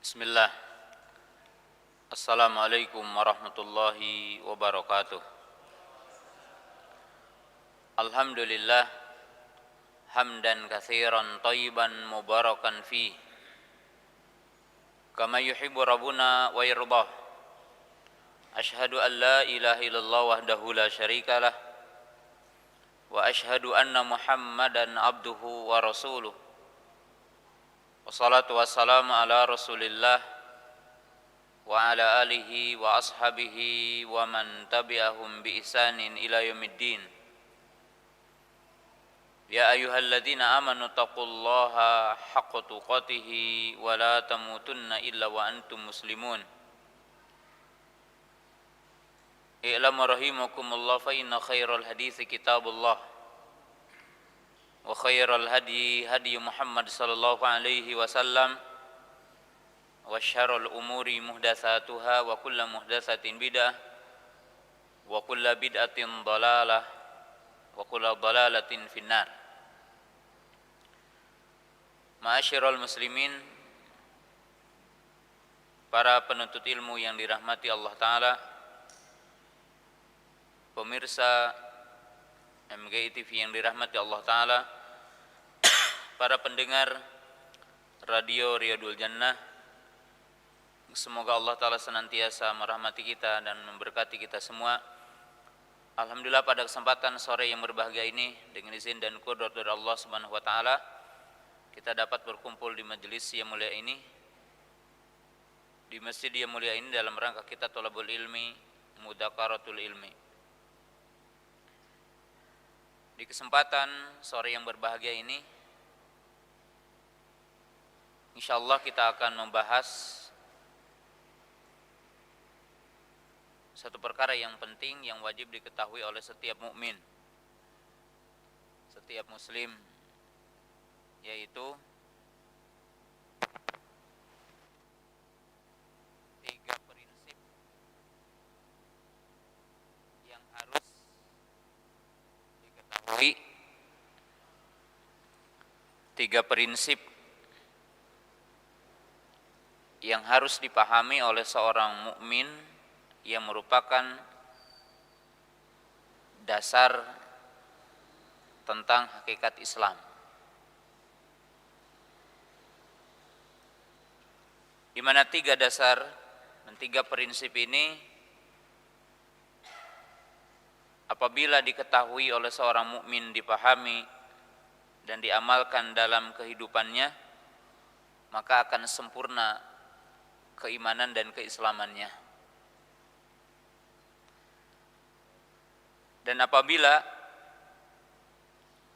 Bismillah. Assalamualaikum warahmatullahi wabarakatuh. Alhamdulillah hamdan katsiran thayyiban mubarakan fi kama yuhibbu rabbuna wa yardah. Ashhadu an la ilaha illallah wahdahu la syarikalah wa ashhadu anna Muhammadan abduhu wa rasuluh. Wassalatu wassalamu ala Rasulillah wa ala alihi wa ashabihi wa man tabi'ahum bi ihsanin ila yaumiddin. Ya ayyuhalladzina amanu taqullaha haqqa tuqatih wa la tamutunna illa wa antum muslimun. I'lamu rahimakumullah fa inna khairal hadithi kitabullah wa khairal hadi hadi Muhammad sallallahu alaihi wasallam wa syarrul umuri muhdatsatuha wa kullu muhdatsatin bid'ah wa kullu bid'atin dhalalah wa kullu dhalalatin finnar. Ma'asyiral muslimin, para penuntut ilmu yang dirahmati Allah taala, pemirsa MGI TV yang dirahmati Allah taala, para pendengar Radio Riyadul Jannah, semoga Allah taala senantiasa merahmati kita dan memberkati kita semua. Alhamdulillah, pada kesempatan sore yang berbahagia ini, dengan izin dan qudrat dari Allah Subhanahu wa taala, kita dapat berkumpul di majelis yang mulia ini, di masjid yang mulia ini, dalam rangka kita thalabul ilmi, mudakaratul ilmi. Di kesempatan sore yang berbahagia ini, insyaallah kita akan membahas satu perkara yang penting yang wajib diketahui oleh setiap mukmin, setiap muslim, yaitu tiga prinsip yang harus diketahui, tiga prinsip yang harus dipahami oleh seorang mukmin, yang merupakan dasar tentang hakikat Islam. Di mana tiga dasar dan tiga prinsip ini apabila diketahui oleh seorang mukmin, dipahami dan diamalkan dalam kehidupannya, maka akan sempurna keimanan dan keislamannya. Dan apabila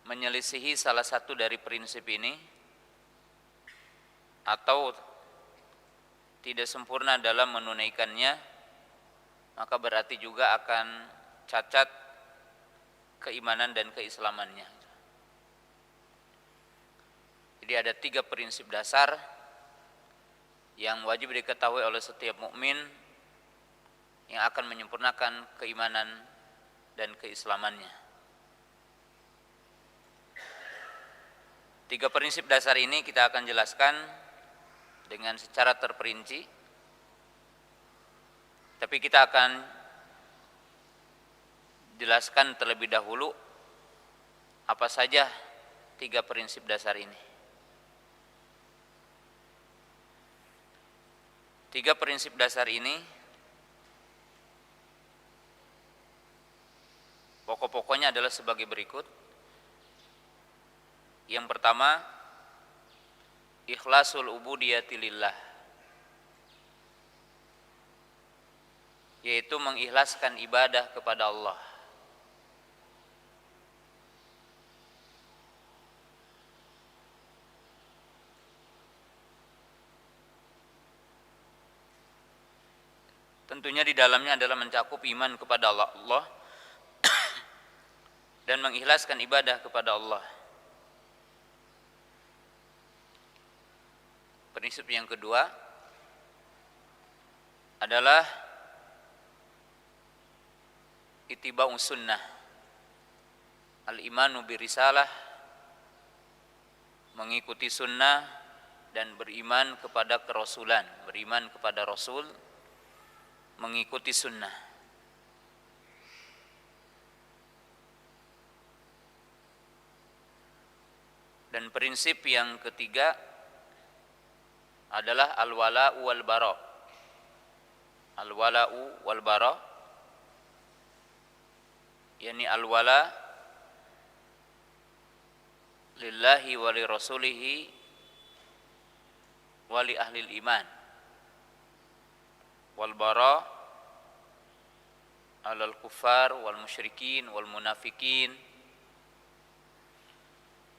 menyelisihi salah satu dari prinsip ini atau tidak sempurna dalam menunaikannya, maka berarti juga akan cacat keimanan dan keislamannya. Jadi ada tiga prinsip dasar yang wajib diketahui oleh setiap mukmin yang akan menyempurnakan keimanan dan keislamannya. Tiga prinsip dasar ini kita akan jelaskan dengan secara terperinci, tapi kita akan jelaskan terlebih dahulu apa saja tiga prinsip dasar ini. Tiga prinsip dasar ini pokok-pokoknya adalah sebagai berikut. Yang pertama, ikhlasul ubudiyati lillah, yaitu mengikhlaskan ibadah kepada Allah. Tentunya di dalamnya adalah mencakup iman kepada Allah dan mengikhlaskan ibadah kepada Allah. Prinsip yang kedua adalah ittiba'us sunnah, al-imanu birisalah, mengikuti sunnah dan beriman kepada kerasulan, beriman kepada Rasul, mengikuti sunnah. Dan prinsip yang ketiga adalah al-wala'u wal bara'. Al-wala'u wal bara', yakni al-wala' lillahi wa li rasulihi wa li ahli iman, wal bara' alal kuffar wal musyrikin wal munafikin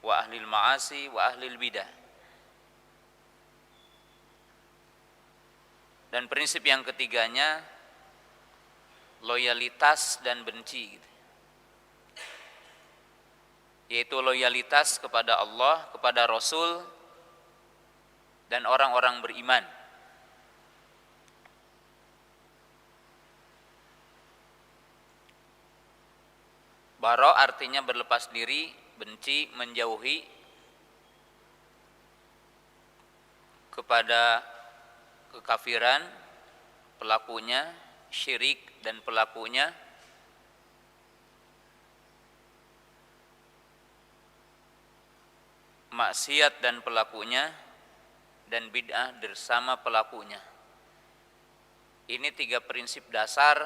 wa ahli ma'asi wa ahli bidah. Dan prinsip yang ketiganya loyalitas dan benci, yaitu loyalitas kepada Allah, kepada Rasul, dan orang-orang beriman. Bara artinya berlepas diri, benci, menjauhi kepada kekafiran, pelakunya, syirik dan pelakunya, maksiat dan pelakunya, dan bid'ah bersama pelakunya. Ini 3 prinsip dasar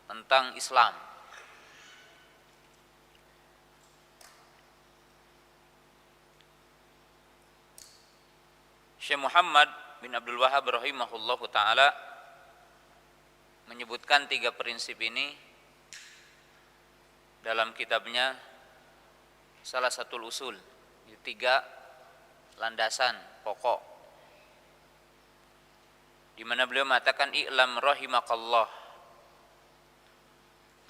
tentang Islam. Syekh Muhammad bin Abdul Wahhab rahimahullahu ta'ala menyebutkan 3 prinsip ini dalam kitabnya Salasatul Usul, 3 landasan pokok, di mana beliau mengatakan i'lam rahimakallah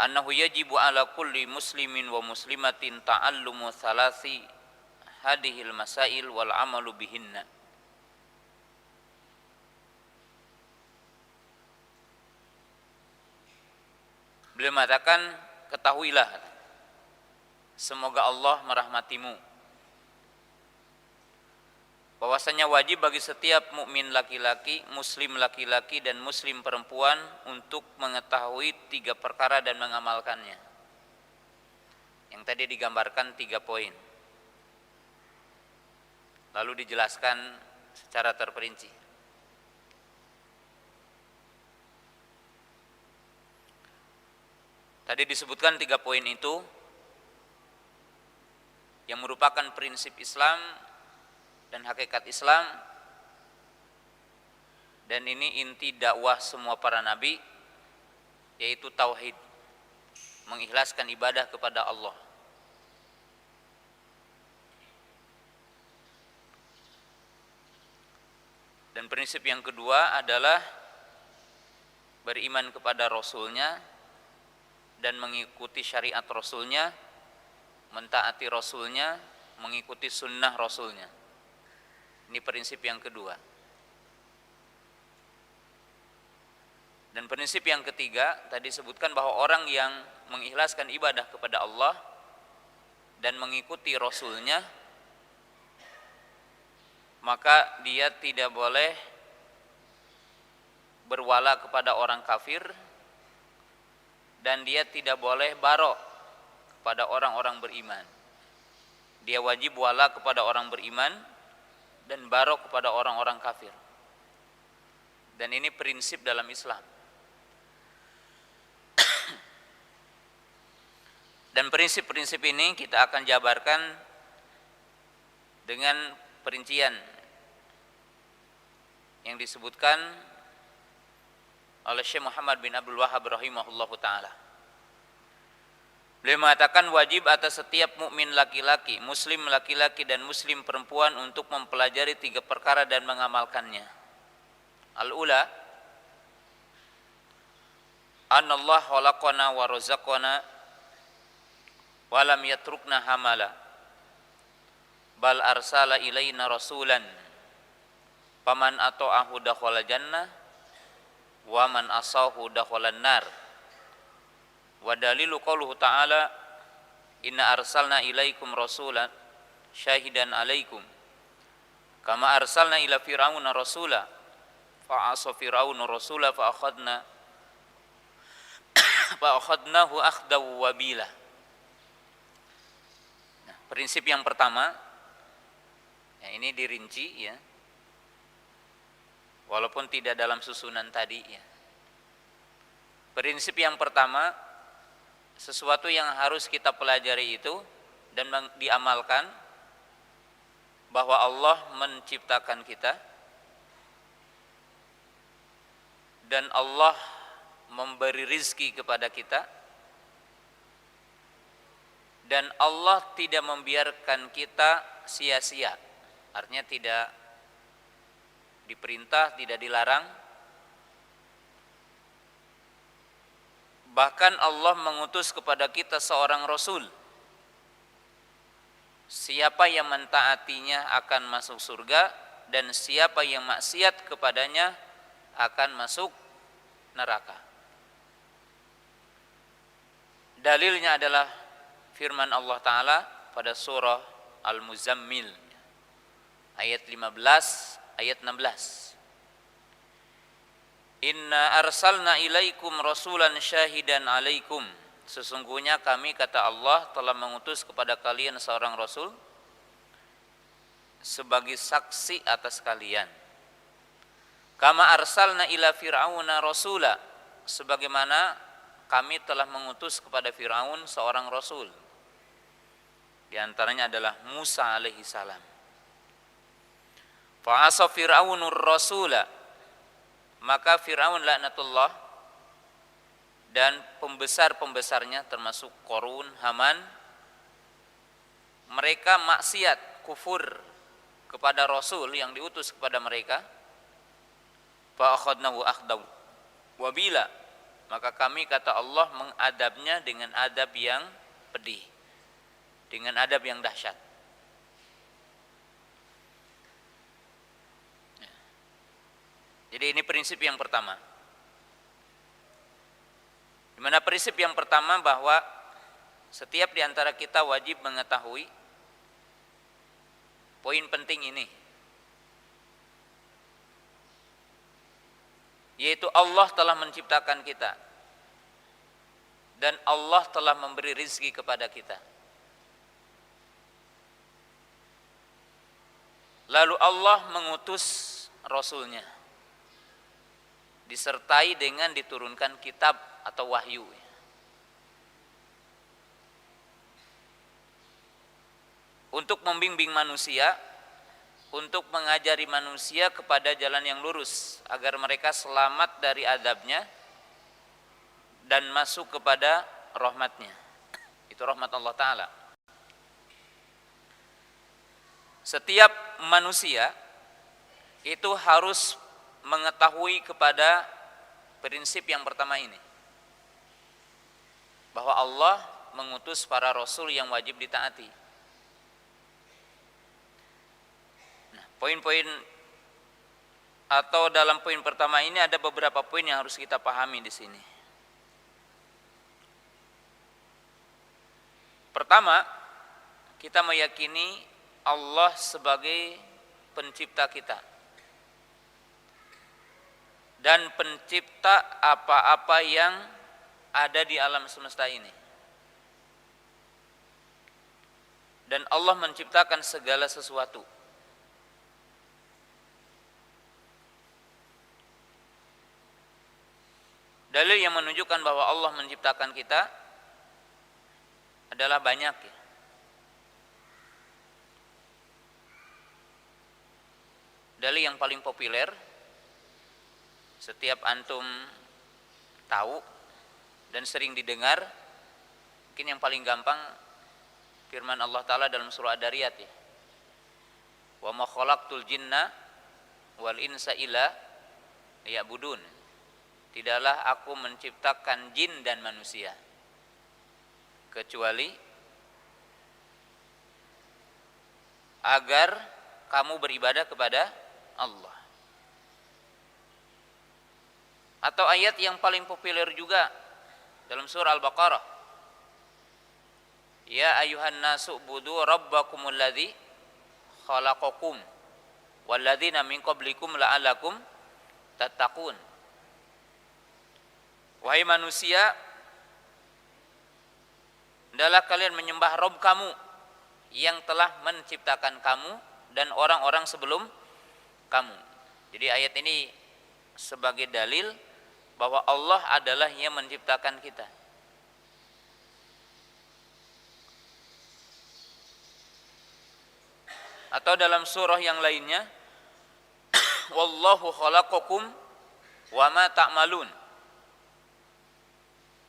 annahu yajibu ala kulli muslimin wa muslimatin ta'allumu thalathi hadhil masail wal amalu bihinna. Beliau mengatakan, ketahuilah, semoga Allah merahmatimu, bahwasanya wajib bagi setiap mukmin laki-laki, muslim laki-laki dan muslim perempuan untuk mengetahui 3 perkara dan mengamalkannya. Yang tadi digambarkan 3 poin, lalu dijelaskan secara terperinci. Tadi disebutkan 3 poin itu yang merupakan prinsip Islam dan hakikat Islam, dan ini inti dakwah semua para nabi, yaitu tauhid, mengikhlaskan ibadah kepada Allah. Dan prinsip yang kedua adalah beriman kepada Rasulnya dan mengikuti syariat Rasulnya, mentaati Rasulnya, mengikuti sunnah Rasulnya. Ini prinsip yang kedua. Dan prinsip yang ketiga tadi sebutkan bahwa orang yang mengikhlaskan ibadah kepada Allah dan mengikuti Rasulnya, maka dia tidak boleh berwala kepada orang kafir, dan dia tidak boleh barok kepada orang-orang beriman. Dia wajib wala kepada orang beriman dan barok kepada orang-orang kafir. Dan ini prinsip dalam Islam. Dan prinsip-prinsip ini kita akan jabarkan dengan perincian yang disebutkan oleh Syekh Muhammad bin Abdul Wahhab rahimahullahu ta'ala. Beliau mengatakan wajib atas setiap mukmin laki-laki, muslim laki-laki dan muslim perempuan untuk mempelajari 3 perkara dan mengamalkannya. Al-ula, anallah khalaqana wa razaqana wa lam yatrukna hamala bal arsala ilaina rasulan faman ata'ahu dakhala jannah wa man asahu dakhalan nar. Wa dalilu qauluhu ta'ala inna arsalna ilaikum rasulan syahidan alaikum Kama arsalna ila fir'auna rasula fa asa fir'aunu rasula fa akhadnahu akhdaw wabila. Nah, prinsip yang pertama, ya ini dirinci ya, walaupun tidak dalam susunan tadi ya. Prinsip yang pertama, sesuatu yang harus kita pelajari itu dan diamalkan, bahwa Allah menciptakan kita dan Allah memberi rizki kepada kita, dan Allah tidak membiarkan kita sia-sia. Artinya tidak diperintah, tidak dilarang. Bahkan Allah mengutus kepada kita seorang Rasul. Siapa yang mentaatinya akan masuk surga, dan siapa yang maksiat kepadanya akan masuk neraka. Dalilnya adalah firman Allah Ta'ala pada surah Al-Muzammil ayat 15, ayat 16. Inna arsalna ilaikum rasulan syahidan alaikum. Sesungguhnya kami, kata Allah, telah mengutus kepada kalian seorang Rasul sebagai saksi atas kalian. Kama arsalna ila fir'auna rasula, sebagaimana kami telah mengutus kepada Fir'aun seorang Rasul. Di antaranya adalah Musa alaihi salam. Fa'asa fir'aunur rasula, maka Fir'aun laknatullah dan pembesar-pembesarnya termasuk Qarun, Haman, mereka maksiat, kufur kepada Rasul yang diutus kepada mereka. Fa akhadnahu akhdaw wabila, maka kami, kata Allah, mengadabnya dengan adab yang pedih, dengan adab yang dahsyat. Jadi ini prinsip yang pertama. Di mana prinsip yang pertama bahwa setiap di antara kita wajib mengetahui poin penting ini, yaitu Allah telah menciptakan kita dan Allah telah memberi rizki kepada kita. Lalu Allah mengutus Rasulnya, disertai dengan diturunkan kitab atau wahyu, untuk membimbing manusia, untuk mengajari manusia kepada jalan yang lurus, agar mereka selamat dari azabnya dan masuk kepada rahmatnya. Itu rahmat Allah Ta'ala. Setiap manusia itu harus mengetahui kepada prinsip yang pertama ini, bahwa Allah mengutus para Rasul yang wajib ditaati. Nah, poin-poin atau dalam poin pertama ini ada beberapa poin yang harus kita pahami di sini. Pertama, kita meyakini Allah sebagai pencipta kita dan pencipta apa-apa yang ada di alam semesta ini. Dan Allah menciptakan segala sesuatu. Dalil yang menunjukkan bahwa Allah menciptakan kita adalah banyak ya. Dalil yang paling populer, setiap antum tahu dan sering didengar, mungkin yang paling gampang firman Allah Ta'ala dalam surah Ad-Dariyat ya. Wa ma khalaqtul jinna wal insa illa liya'budun. Tidaklah aku menciptakan jin dan manusia kecuali agar kamu beribadah kepada Allah. Atau ayat yang paling populer juga dalam surah Al-Baqarah, ya ayuhan nasu ubudu rabbakumul ladzi khalaqakum walladzina min qablikum la'allakum tattaqun. Wahai manusia, hendaklah kalian menyembah Rabb kamu yang telah menciptakan kamu dan orang-orang sebelum kamu. Jadi ayat ini sebagai dalil bahwa Allah adalah yang menciptakan kita. Atau dalam surah yang lainnya, wallahu khalaqakum wa ma ta'malun.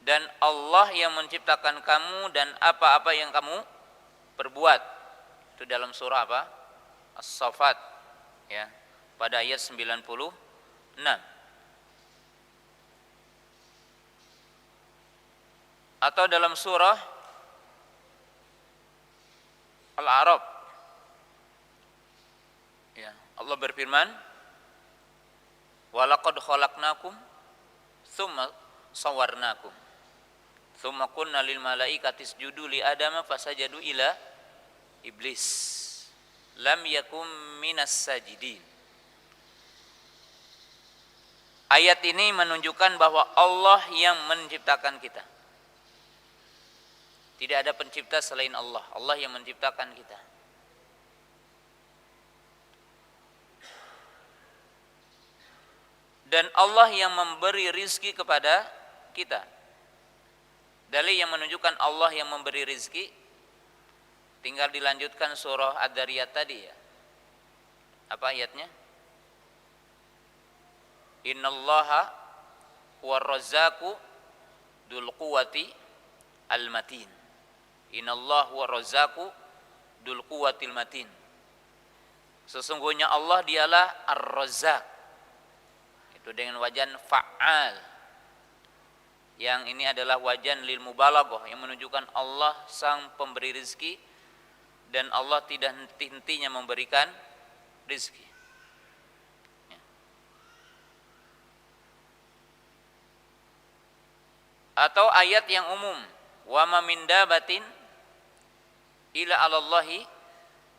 Dan Allah yang menciptakan kamu dan apa-apa yang kamu perbuat. Itu dalam surah apa? As-Saffat, ya, pada ayat 96. Atau dalam surah Al-A'raf, ya, Allah berfirman, walaqad khalaqnakum tsumma sawwarnakum tsumma qulna lil malaikati isjudu li adama fasajadu ila iblis lam yakum minas sajidin. Ayat ini menunjukkan bahwa Allah yang menciptakan kita. Tidak ada pencipta selain Allah. Allah yang menciptakan kita. Dan Allah yang memberi rizki kepada kita. Dalil yang menunjukkan Allah yang memberi rizki, tinggal dilanjutkan surah Ad-Dariyat tadi, ya. Apa ayatnya? Innallaha huwarrazzaqu dzul quwwati al-matin. Innallaha huwarrazzaqu dzul quwwatil matin. Sesungguhnya Allah dialah Ar-Razzaq. Itu dengan wajan fa'al. Yang ini adalah wajan lil mubalaghah, yang menunjukkan Allah sang pemberi rizki dan Allah tidak henti-hentinya memberikan rizki. Ya. Atau ayat yang umum, wa ma min dabatin illa 'alallahi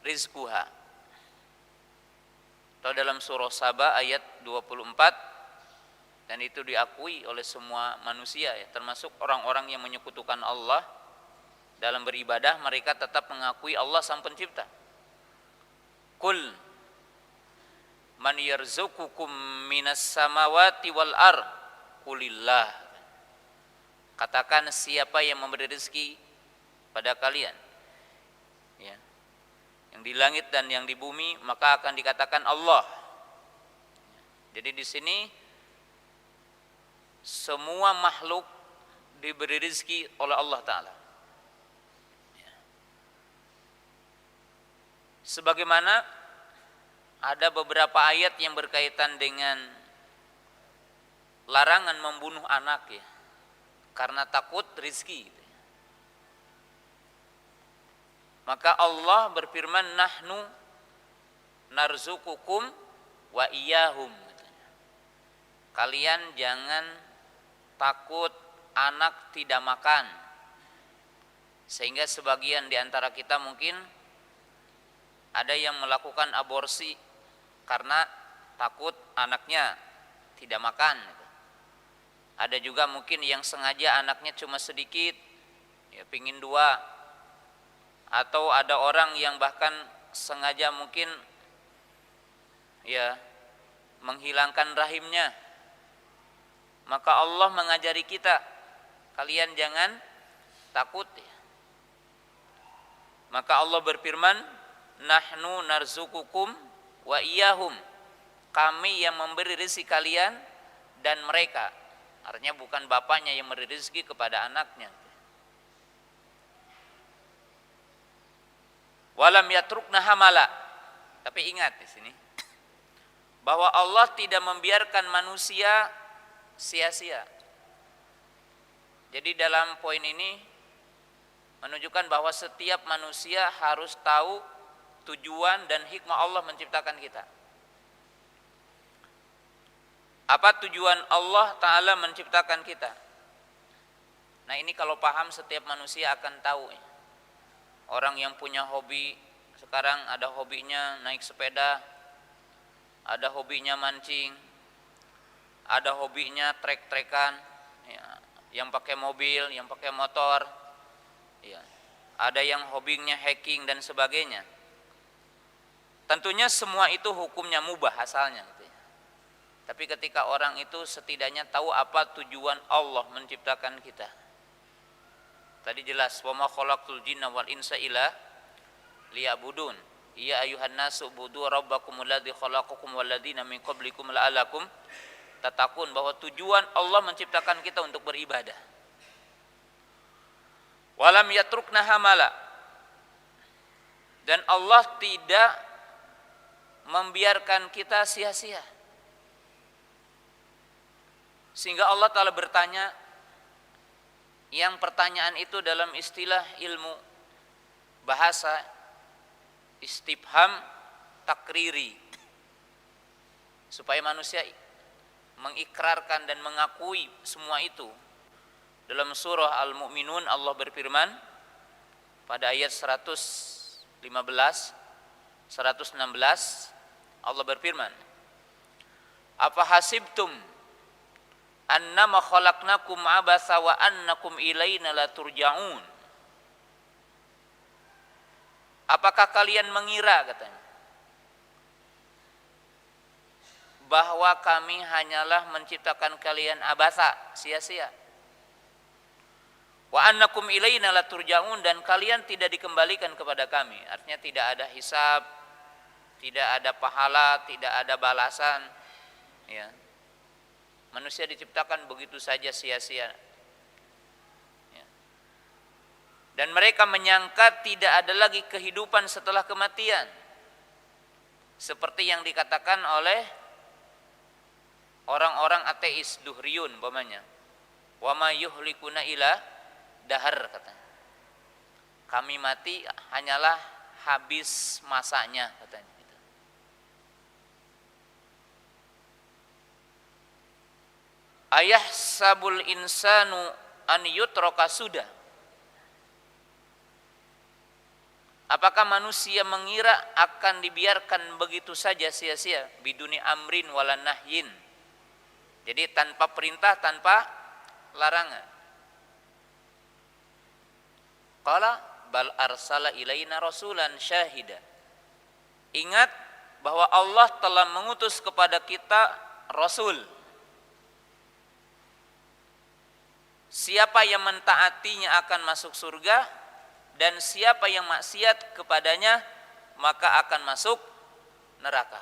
rizquha. Atau dalam surah Saba ayat 24, dan itu diakui oleh semua manusia, ya, termasuk orang-orang yang menyekutukan Allah dalam beribadah, mereka tetap mengakui Allah sang pencipta. Qul man yarzuqukum minas samawati wal ard qulillah. Katakan, siapa yang memberi rezeki pada kalian, ya, yang di langit dan yang di bumi, maka akan dikatakan Allah. Jadi di sini semua makhluk diberi rezeki oleh Allah Ta'ala. Sebagaimana ada beberapa ayat yang berkaitan dengan larangan membunuh anak, ya, karena takut rezeki. Maka Allah berfirman, nahnu narzukukum wa iyahum. Kalian jangan takut anak tidak makan. Sehingga sebagian di antara kita mungkin ada yang melakukan aborsi karena takut anaknya tidak makan. Ada juga mungkin yang sengaja anaknya cuma sedikit, ya, pingin 2. Atau ada orang yang bahkan sengaja mungkin, ya, menghilangkan rahimnya. Maka Allah mengajari kita, kalian jangan takut, ya. Maka Allah berfirman, nahnu narzukukum wa iyahum. Kami yang memberi rezeki kalian dan mereka. Artinya bukan bapaknya yang memberi rezeki kepada anaknya. Walam yatrukna hamala. Tapi ingat di sini bahwa Allah tidak membiarkan manusia sia-sia. Jadi dalam poin ini menunjukkan bahwa setiap manusia harus tahu tujuan dan hikmah Allah menciptakan kita. Apa tujuan Allah Ta'ala menciptakan kita? Nah, ini kalau paham setiap manusia akan tahu. Orang yang punya hobi, sekarang ada hobinya naik sepeda, ada hobinya mancing, ada hobinya trek-trekan, ya, yang pakai mobil, yang pakai motor, ya, ada yang hobinya hacking dan sebagainya. Tentunya semua itu hukumnya mubah asalnya, gitu ya. Tapi ketika orang itu setidaknya tahu apa tujuan Allah menciptakan kita. Tadi jelas, wa ma khalaqtul jinna wal insa illa liya'budun. Ya ayuhan nasu budu rabbakumul ladzi khalaqakum wal ladzina min qablikum la'allakum tattaqun, bahwa tujuan Allah menciptakan kita untuk beribadah. Walam yatrukna hamala, dan Allah tidak membiarkan kita sia-sia. Sehingga Allah Ta'ala bertanya, yang pertanyaan itu dalam istilah ilmu bahasa istifham takriri, supaya manusia mengikrarkan dan mengakui semua itu. Dalam surah Al-Mu'minun Allah berfirman pada ayat 115, 116, Allah berfirman, apa hasibtum annama khalaqnakum abasa wa annakum ilaina la turja'un. Apakah kalian mengira, katanya, bahwa kami hanyalah menciptakan kalian abasa, sia-sia. Wa annakum ilaina la turja'un, dan kalian tidak dikembalikan kepada kami. Artinya tidak ada hisab, tidak ada pahala, tidak ada balasan, ya. Manusia diciptakan begitu saja sia-sia. Ya. Dan mereka menyangka tidak ada lagi kehidupan setelah kematian. Seperti yang dikatakan oleh orang-orang ateis duhriyun umpamanya. Wa ma yuhlikuna ila dahar, katanya. Kami mati hanyalah habis masanya, katanya. Ayahsabul insanu an yutraka sudah. Apakah manusia mengira akan dibiarkan begitu saja sia-sia, biduni amrin wala nahyin. Jadi tanpa perintah, tanpa larangan. Qala bal arsala ilaina rasulan syahida. Ingat bahwa Allah telah mengutus kepada kita rasul. Siapa yang mentaatinya akan masuk surga, dan siapa yang maksiat kepadanya maka akan masuk neraka.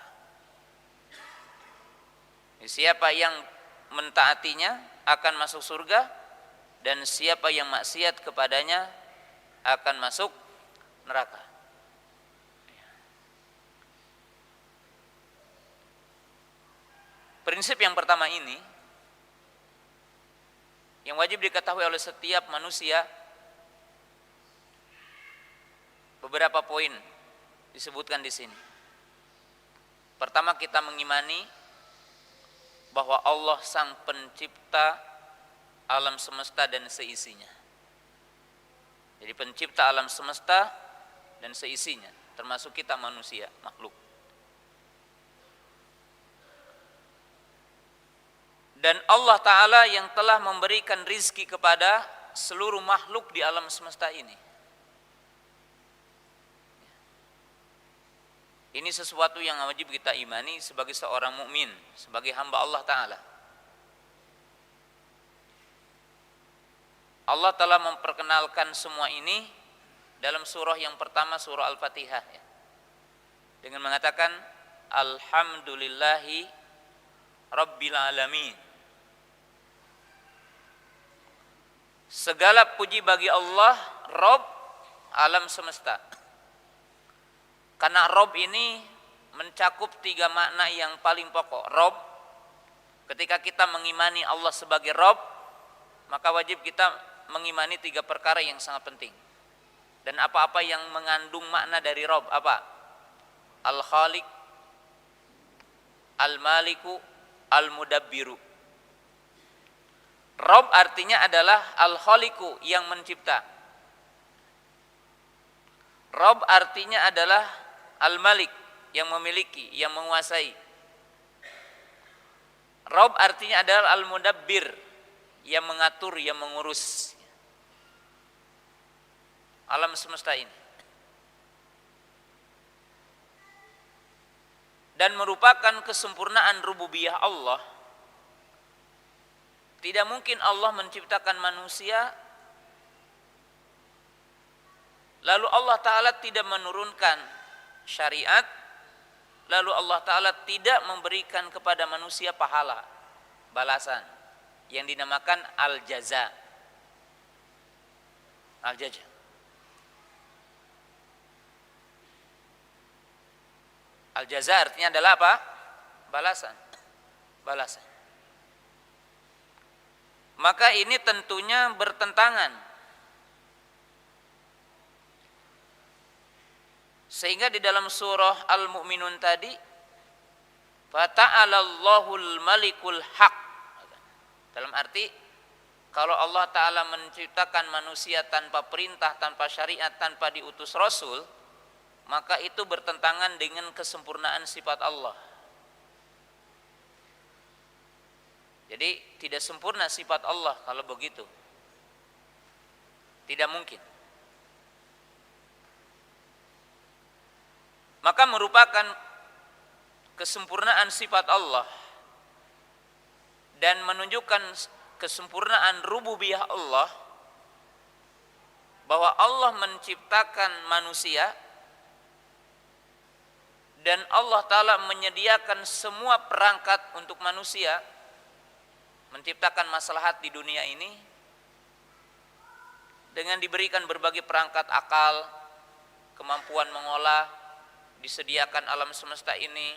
Siapa yang mentaatinya akan masuk surga, dan siapa yang maksiat kepadanya akan masuk neraka. Prinsip yang pertama ini yang wajib diketahui oleh setiap manusia. Beberapa poin disebutkan di sini. Pertama, kita mengimani bahwa Allah sang pencipta alam semesta dan seisinya. Jadi pencipta alam semesta dan seisinya, termasuk kita manusia, makhluk. Dan Allah Ta'ala yang telah memberikan rizki kepada seluruh makhluk di alam semesta ini. Ini sesuatu yang wajib kita imani sebagai seorang mukmin, sebagai hamba Allah Ta'ala. Allah telah memperkenalkan semua ini dalam surah yang pertama, surah Al-Fatihah, ya, dengan mengatakan Alhamdulillahi Rabbil Alamin. Segala puji bagi Allah, Rabb alam semesta. Karena Rabb ini mencakup 3 makna yang paling pokok. Rabb, ketika kita mengimani Allah sebagai Rabb, maka wajib kita mengimani 3 perkara yang sangat penting. Dan apa-apa yang mengandung makna dari Rabb, apa? Al-Khaliq, Al-Maliku, Al-Mudabbiru. Rabb artinya adalah Al-Khaliqu, yang mencipta. Rabb artinya adalah Al-Malik, yang memiliki, yang menguasai. Rabb artinya adalah al-mudabbir, yang mengatur, yang mengurus alam semesta ini. Dan merupakan kesempurnaan rububiyah Allah. Tidak mungkin Allah menciptakan manusia lalu Allah Ta'ala tidak menurunkan syariat, lalu Allah Ta'ala tidak memberikan kepada manusia pahala, balasan, yang dinamakan al-jaza. Al-jaza. Al-jaza artinya adalah apa? Balasan. Balasan. Maka ini tentunya bertentangan. Sehingga di dalam surah Al-Mu'minun tadi, fata'alallahul malikul haq. Dalam arti, kalau Allah Ta'ala menciptakan manusia tanpa perintah, tanpa syariat, tanpa diutus Rasul, maka itu bertentangan dengan kesempurnaan sifat Allah. Jadi tidak sempurna sifat Allah kalau begitu. Tidak mungkin. Maka merupakan kesempurnaan sifat Allah dan menunjukkan kesempurnaan rububiyah Allah, bahwa Allah menciptakan manusia dan Allah Ta'ala menyediakan semua perangkat untuk manusia, menciptakan maslahat di dunia ini dengan diberikan berbagai perangkat akal, kemampuan mengolah, disediakan alam semesta ini,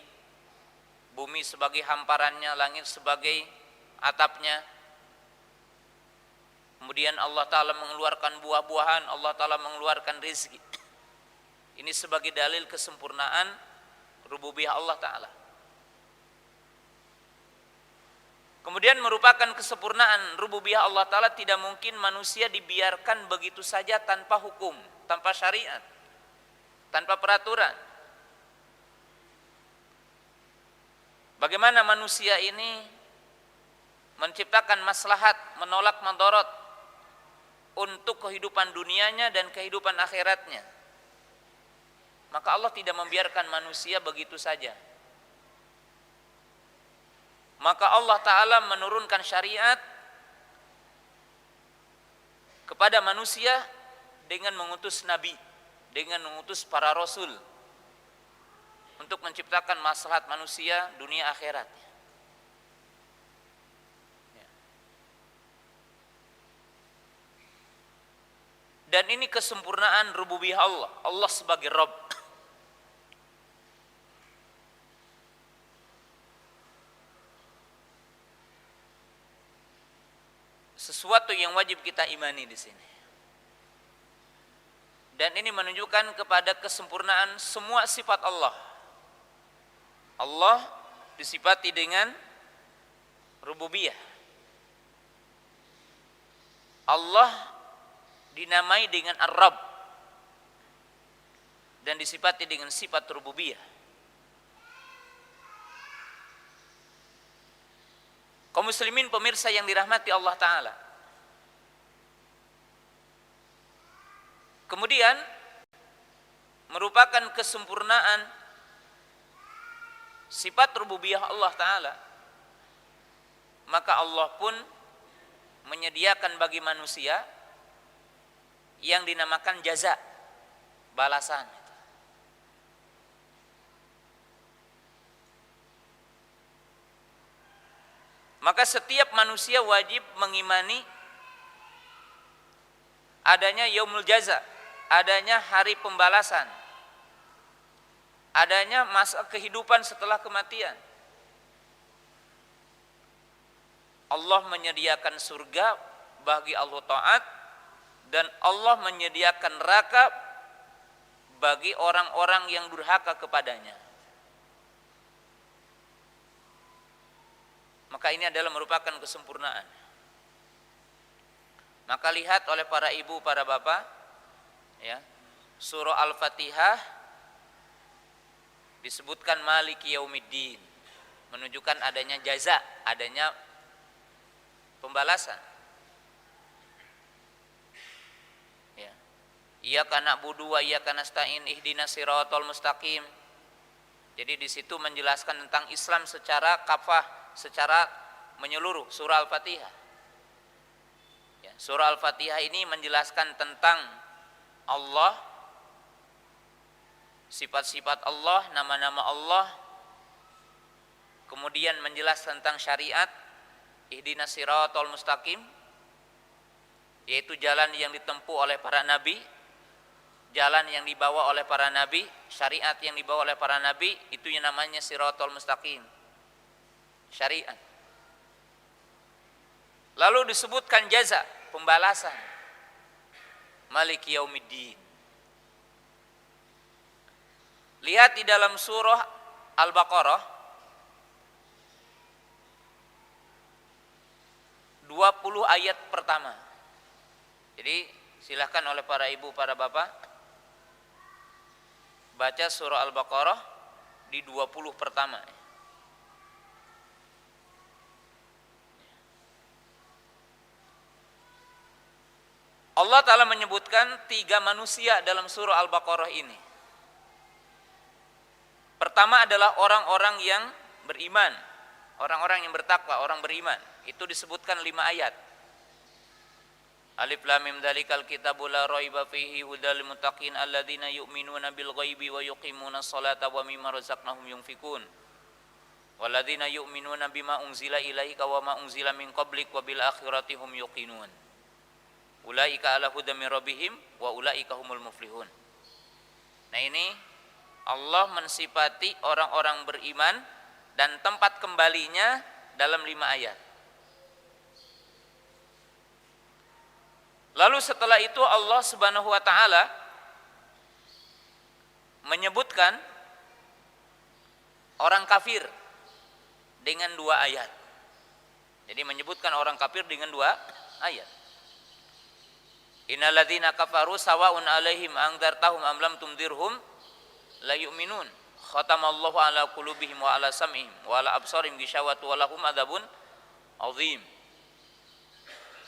bumi sebagai hamparannya, langit sebagai atapnya. Kemudian Allah Ta'ala mengeluarkan buah-buahan, Allah Ta'ala mengeluarkan rezeki. Ini sebagai dalil kesempurnaan rububiyah Allah Ta'ala. Kemudian merupakan kesempurnaan rububiyah Allah Ta'ala, tidak mungkin manusia dibiarkan begitu saja tanpa hukum, tanpa syariat, tanpa peraturan. Bagaimana manusia ini menciptakan maslahat, menolak madarat untuk kehidupan dunianya dan kehidupan akhiratnya. Maka Allah tidak membiarkan manusia begitu saja. Maka Allah Ta'ala menurunkan syariat kepada manusia dengan mengutus nabi, dengan mengutus para rasul untuk menciptakan maslahat manusia dunia akhirat. Dan ini kesempurnaan rububiyah Allah, Allah sebagai Rabb. Sesuatu yang wajib kita imani di sini. Dan ini menunjukkan kepada kesempurnaan semua sifat Allah. Allah disifati dengan rububiyah. Allah dinamai dengan Ar-Rabb dan disifati dengan sifat rububiyah. Kaum muslimin pemirsa yang dirahmati Allah Ta'ala, kemudian merupakan kesempurnaan sifat rububiyah Allah Ta'ala, maka Allah pun menyediakan bagi manusia yang dinamakan jaza, balasan. Maka setiap manusia wajib mengimani adanya yaumul jaza, adanya hari pembalasan, adanya masa kehidupan setelah kematian. Allah menyediakan surga bagi ahlu taat dan Allah menyediakan neraka bagi orang-orang yang durhaka kepadanya. Maka ini adalah merupakan kesempurnaan. Maka lihat oleh para ibu, para bapak, ya, surah Al-Fatihah disebutkan Maliki Yaumiddin, menunjukkan adanya jaza, adanya pembalasan. Ya. Iyyaka na'budu wa iyyaka nasta'in ihdinas siratal mustaqim. Jadi di situ menjelaskan tentang Islam secara kafah, secara menyeluruh, surah Al-Fatihah. Ya, surah Al-Fatihah ini menjelaskan tentang Allah, sifat-sifat Allah, nama-nama Allah. Kemudian menjelaskan tentang syariat, ihdinas siratal mustaqim, yaitu jalan yang ditempuh oleh para nabi, jalan yang dibawa oleh para nabi, syariat yang dibawa oleh para nabi, itu yang namanya siratal mustaqim, syariat. Lalu disebutkan jaza, pembalasan, maliki yaumiddin. Lihat di dalam surah Al-Baqarah 20 ayat pertama. Jadi silahkan oleh para ibu, para bapak baca surah Al-Baqarah di 20 pertama. Allah Ta'ala menyebutkan 3 manusia dalam surah Al-Baqarah ini. Pertama adalah orang-orang yang beriman, orang-orang yang bertakwa, orang beriman. Itu disebutkan 5 ayat. Alif lam mim dzalikal kitabu la raiba fihi hudal lil muttaqin alladzina yu'minuna bil ghaibi wa yuqimunas sholata wa mimma razaqnahum yunfikun. Walladzina yu'minuna bima unzila ilaika wa ma unzila min qablik wa bil akhirati hum yuqinun. Ulaika ala hudan min rabbihim wa ulaika humul muflihun. Nah, ini Allah mensifati orang-orang beriman dan tempat kembalinya dalam 5 ayat. Lalu setelah itu Allah Subhanahu wa taala menyebutkan orang kafir dengan 2 ayat. Jadi menyebutkan orang kafir dengan 2 ayat. Innal ladzina kafaru sawa'un 'alaihim andzartahum am lam tundzirhum la yu'minun. Khatamallahu 'ala qulubihim wa 'ala sam'ihim wa 'ala absarihim ghishawatun wa lahum adzabun 'adzim.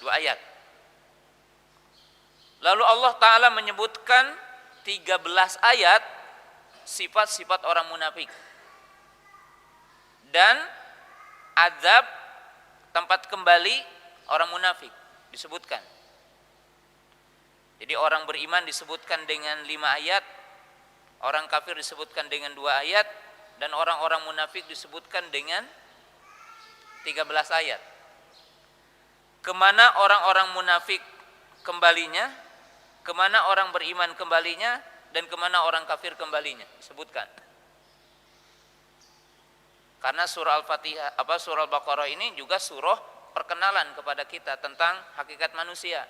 2 ayat. Lalu Allah Ta'ala menyebutkan 13 ayat sifat-sifat orang munafik dan azab tempat kembali orang munafik disebutkan. Jadi orang beriman disebutkan dengan 5 ayat, orang kafir disebutkan dengan 2 ayat, dan orang-orang munafik disebutkan dengan 13 ayat. Kemana orang-orang munafik kembalinya, kemana orang beriman kembalinya, dan kemana orang kafir kembalinya disebutkan. Karena surah Al-Fatihah, surah Al-Baqarah ini juga surah perkenalan kepada kita tentang hakikat manusia.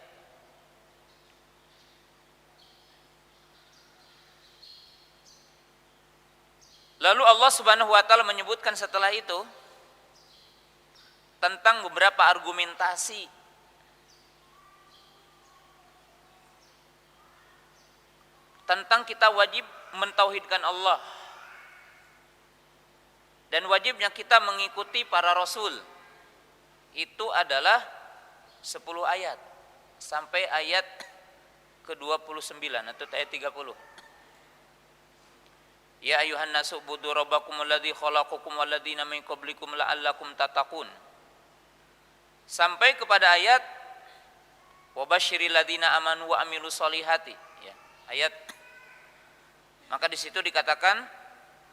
Lalu Allah Subhanahu wa taala menyebutkan setelah itu tentang beberapa argumentasi tentang kita wajib mentauhidkan Allah dan wajibnya kita mengikuti para rasul. Itu adalah 10 ayat sampai ayat ke-29 atau ayat 30. Ya ayuhan nasu budu rabbakum alladzi khalaqakum walladzina min qablikum la'allakum tattaqun. Sampai kepada ayat wa basyiril ladzina amanu wa amilus solihati, ya, ayat. Maka di situ dikatakan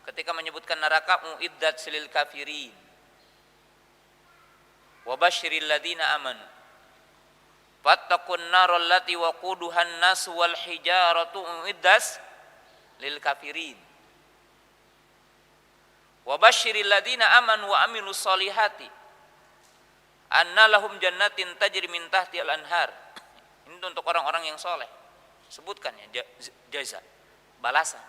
ketika menyebutkan neraka uiddat lil kafirin. Wa basyiril ladzina amanu fattaqun naral lati waquduhan nas wal hijaratu uiddat lil kafirin. Wa basyiril ladzina amanu wa amilus solihati anna lahum jannatin tajri min tahtihal anhar. Ini untuk orang-orang yang soleh. Sebutkan ya, jaza, balasan.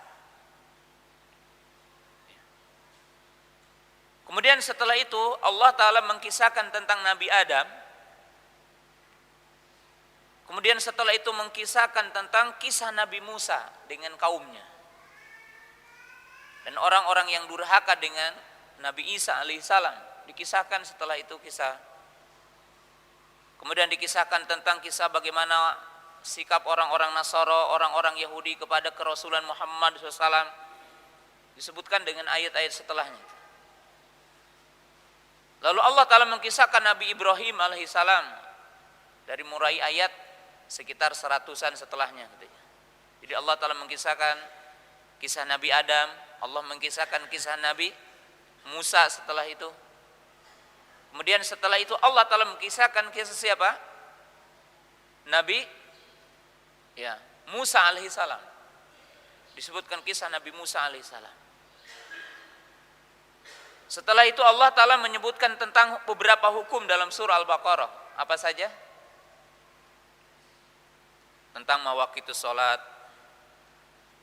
Kemudian setelah itu Allah Ta'ala mengkisahkan tentang Nabi Adam. Kemudian setelah itu mengkisahkan tentang kisah Nabi Musa dengan kaumnya. Dan orang-orang yang durhaka dengan Nabi Isa alaihissalam, dikisahkan setelah itu kisah. Kemudian dikisahkan tentang kisah bagaimana sikap orang-orang Nasara, orang-orang Yahudi kepada kerasulan Muhammad SAW, disebutkan dengan ayat-ayat setelahnya. Lalu Allah Ta'ala mengkisahkan Nabi Ibrahim alaihissalam dari mulai ayat sekitar 100-an setelahnya. Jadi Allah Ta'ala mengkisahkan kisah Nabi Adam, Allah mengkisahkan kisah Nabi Musa setelah itu. Kemudian setelah itu Allah Ta'ala mengkisahkan kisah siapa? Nabi Musa alaihissalam. Disebutkan kisah Nabi Musa alaihissalam. Setelah itu Allah Ta'ala menyebutkan tentang beberapa hukum dalam surah Al-Baqarah. Apa saja? Tentang mawaqitus sholat,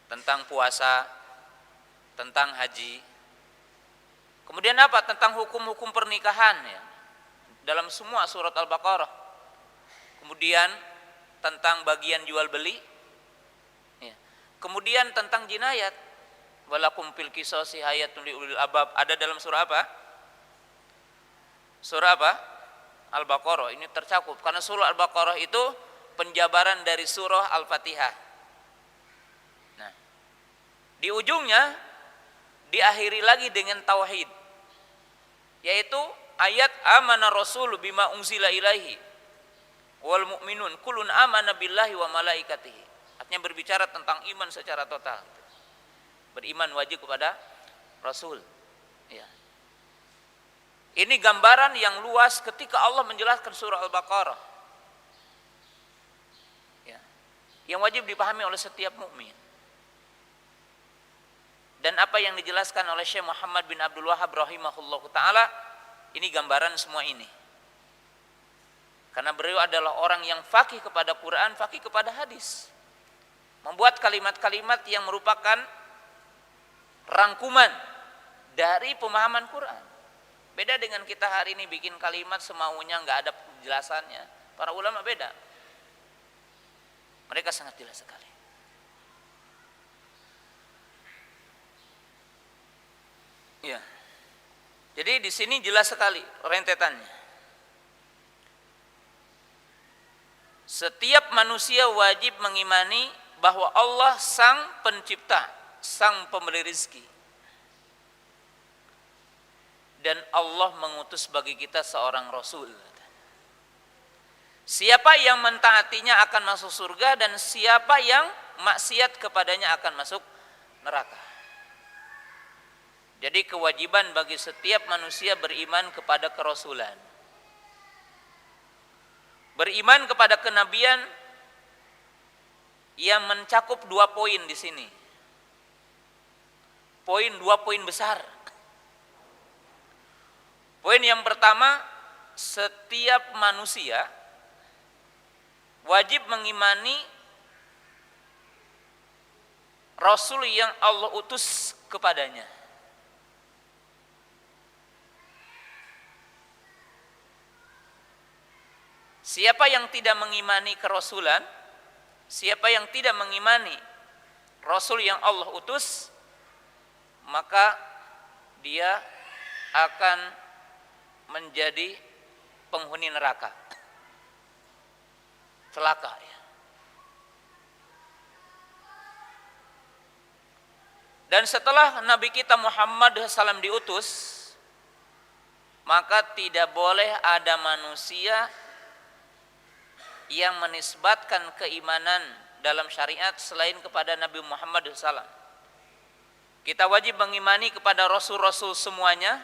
tentang puasa, tentang haji. Kemudian apa? Tentang hukum-hukum pernikahan ya, dalam semua surat Al-Baqarah. Kemudian tentang bagian jual beli ya. Kemudian tentang jinayat, walakum fil qisasi hayatun li ulil albab, ada dalam surah apa? Surah apa? Al-Baqarah. Ini tercakup karena surah Al-Baqarah itu penjabaran dari surah Al-Fatihah. Nah, di ujungnya diakhiri lagi dengan tauhid, yaitu ayat amana rasulu bima unzila ilaihi wal mu'minun kullun amana billahi wa malaikatihi. Artinya berbicara tentang iman secara total. Beriman wajib kepada Rasul. Ya. Ini gambaran yang luas ketika Allah menjelaskan surah Al-Baqarah. Ya. Yang wajib dipahami oleh setiap mukmin. Dan apa yang dijelaskan oleh Syekh Muhammad bin Abdul Wahhab rahimahullahu taala, ini gambaran semua ini. Karena beliau adalah orang yang faqih kepada Quran, faqih kepada hadis. Membuat kalimat-kalimat yang merupakan rangkuman dari pemahaman Quran. Beda dengan kita hari ini bikin kalimat semaunya, nggak ada penjelasannya. Para ulama beda. Mereka sangat jelas sekali. Ya. Jadi di sini jelas sekali rentetannya. Setiap manusia wajib mengimani bahwa Allah sang pencipta, sang pemberi rizki, dan Allah mengutus bagi kita seorang Rasul. Siapa yang mentaatinya akan masuk surga, dan siapa yang maksiat kepadanya akan masuk neraka. Jadi kewajiban bagi setiap manusia beriman kepada kerasulan, beriman kepada kenabian, yang mencakup 2 poin di sini. Dua poin besar. Poin yang pertama, setiap manusia wajib mengimani Rasul yang Allah utus kepadanya. Siapa yang tidak mengimani kerasulan, siapa yang tidak mengimani Rasul yang Allah utus, maka dia akan menjadi penghuni neraka, celaka ya. Dan setelah Nabi kita Muhammad SAW diutus, maka tidak boleh ada manusia yang menisbatkan keimanan dalam syariat selain kepada Nabi Muhammad SAW. Kita wajib mengimani kepada Rasul-Rasul semuanya,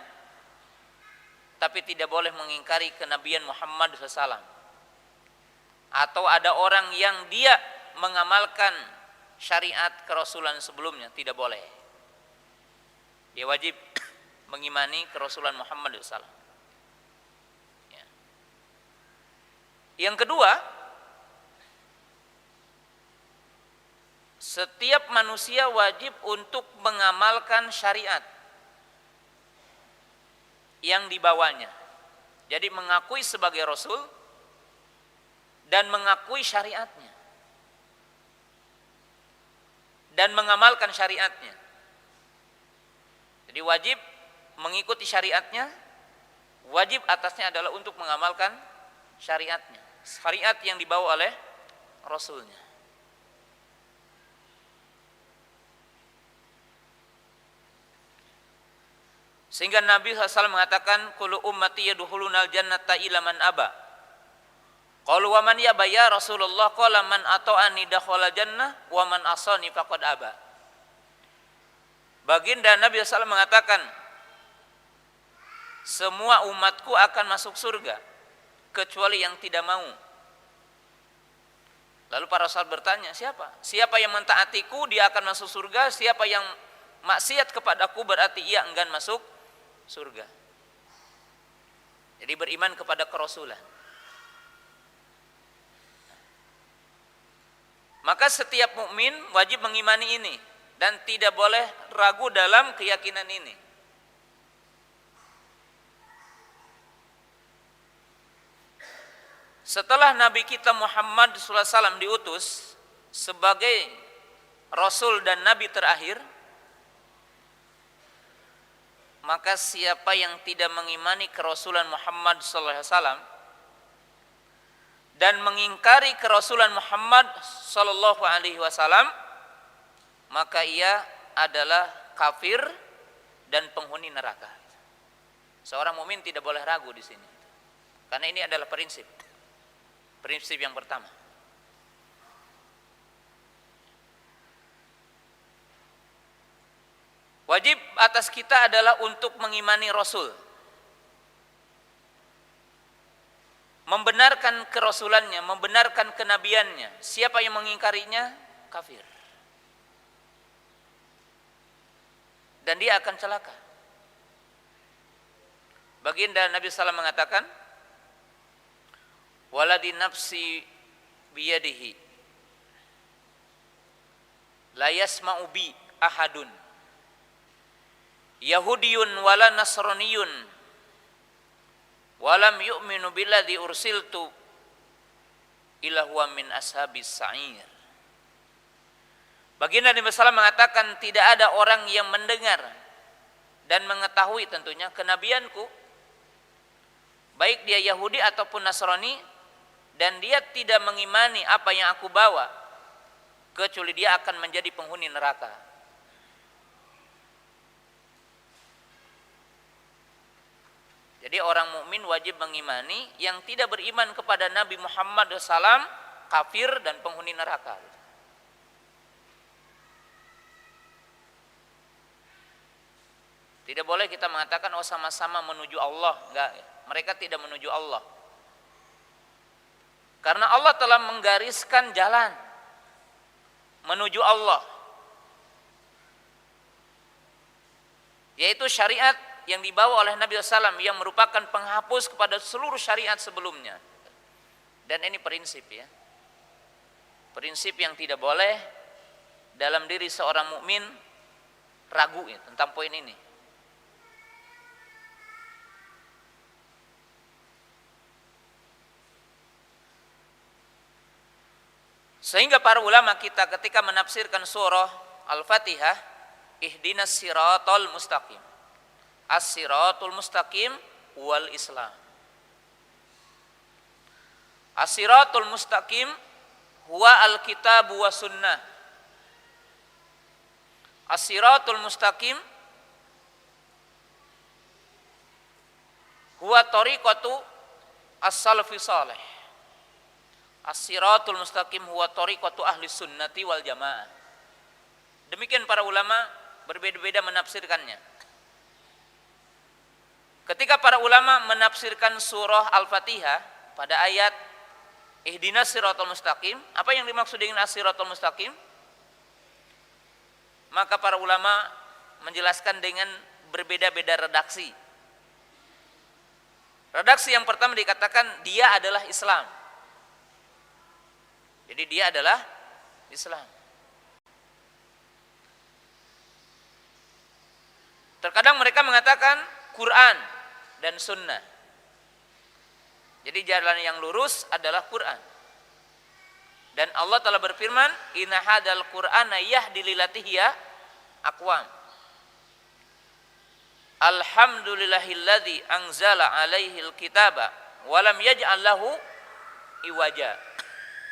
tapi tidak boleh mengingkari kenabian Muhammad SAW. Atau ada orang yang dia mengamalkan syariat kerasulan sebelumnya, tidak boleh. Dia wajib mengimani kerasulan Muhammad SAW. Ya. Yang kedua, setiap manusia wajib untuk mengamalkan syariat yang dibawanya. Jadi mengakui sebagai Rasul dan mengakui syariatnya dan mengamalkan syariatnya. Jadi wajib mengikuti syariatnya, wajib atasnya adalah untuk mengamalkan syariatnya, syariat yang dibawa oleh Rasulnya. Sehingga Nabi SAW mengatakan, kullu ummati yadkhulunal jannata illa man aba. Qalu wa man yaba ya Rasulullah? Qala man ata'ani dakhala jannah wa man asani faqad aba. Baginda Nabi SAW mengatakan, semua umatku akan masuk surga kecuali yang tidak mau. Lalu para sahabat bertanya, siapa? Siapa yang mentaatiku dia akan masuk surga, siapa yang maksiat kepadaku berarti ia enggan masuk surga. Jadi beriman kepada kerasulan. Maka setiap mukmin wajib mengimani ini dan tidak boleh ragu dalam keyakinan ini. Setelah Nabi kita Muhammad SAW diutus sebagai Rasul dan Nabi terakhir, maka siapa yang tidak mengimani kerasulan Muhammad SAW dan mengingkari kerasulan Muhammad SAW, maka ia adalah kafir dan penghuni neraka. Seorang mukmin tidak boleh ragu di sini, karena ini adalah prinsip yang pertama. Wajib atas kita adalah untuk mengimani Rasul, membenarkan kerasulannya, membenarkan kenabiannya. Siapa yang mengingkarinya, kafir, dan dia akan celaka. Baginda Nabi SAW mengatakan, waladi nafsi biyadihi la yasma'u bi ahadun Yahudiyun wala Nasraniyun walam yu'minu billadzi ursiltu illa huwa min ashabis sa'ir. Baginda Nabi SAW mengatakan, tidak ada orang yang mendengar dan mengetahui tentunya kenabianku, baik dia Yahudi ataupun Nasrani, dan dia tidak mengimani apa yang aku bawa, kecuali dia akan menjadi penghuni neraka. Jadi orang mukmin wajib mengimani, yang tidak beriman kepada Nabi Muhammad SAW kafir dan penghuni neraka. Tidak boleh kita mengatakan oh sama-sama menuju Allah. Enggak, mereka tidak menuju Allah. Karena Allah telah menggariskan jalan menuju Allah, yaitu syariat yang dibawa oleh Nabi SAW yang merupakan penghapus kepada seluruh syariat sebelumnya. Dan ini prinsip ya, prinsip yang tidak boleh dalam diri seorang mukmin ragu ya, tentang poin ini. Sehingga para ulama kita ketika menafsirkan surah Al-Fatihah, ihdinas siratal mustaqim, as-siratul mustaqim wal Islam. As-siratul mustaqim huwa al-kitab wa sunnah. As-siratul mustaqim huwa tariqatu as-salafi salih. As-siratul mustaqim huwa tariqatu ahli sunnati wal jamaah. Demikian para ulama berbeda-beda menafsirkannya. Ketika para ulama menafsirkan surah Al-Fatihah pada ayat ihdinas siratal mustaqim, apa yang dimaksud dengan as-siratal mustaqim? Maka para ulama menjelaskan dengan berbeda-beda redaksi. Redaksi yang pertama dikatakan dia adalah Islam. Jadi dia adalah Islam. Terkadang mereka mengatakan Quran dan Sunnah. Jadi jalan yang lurus adalah Quran. Dan Allah telah berfirman, inna hadal Qur'ana yahdi lillati hiya aqwam. Alhamdulillahilladzi anzala alaihil kitaba wa lam yaj'al lahu iwaja.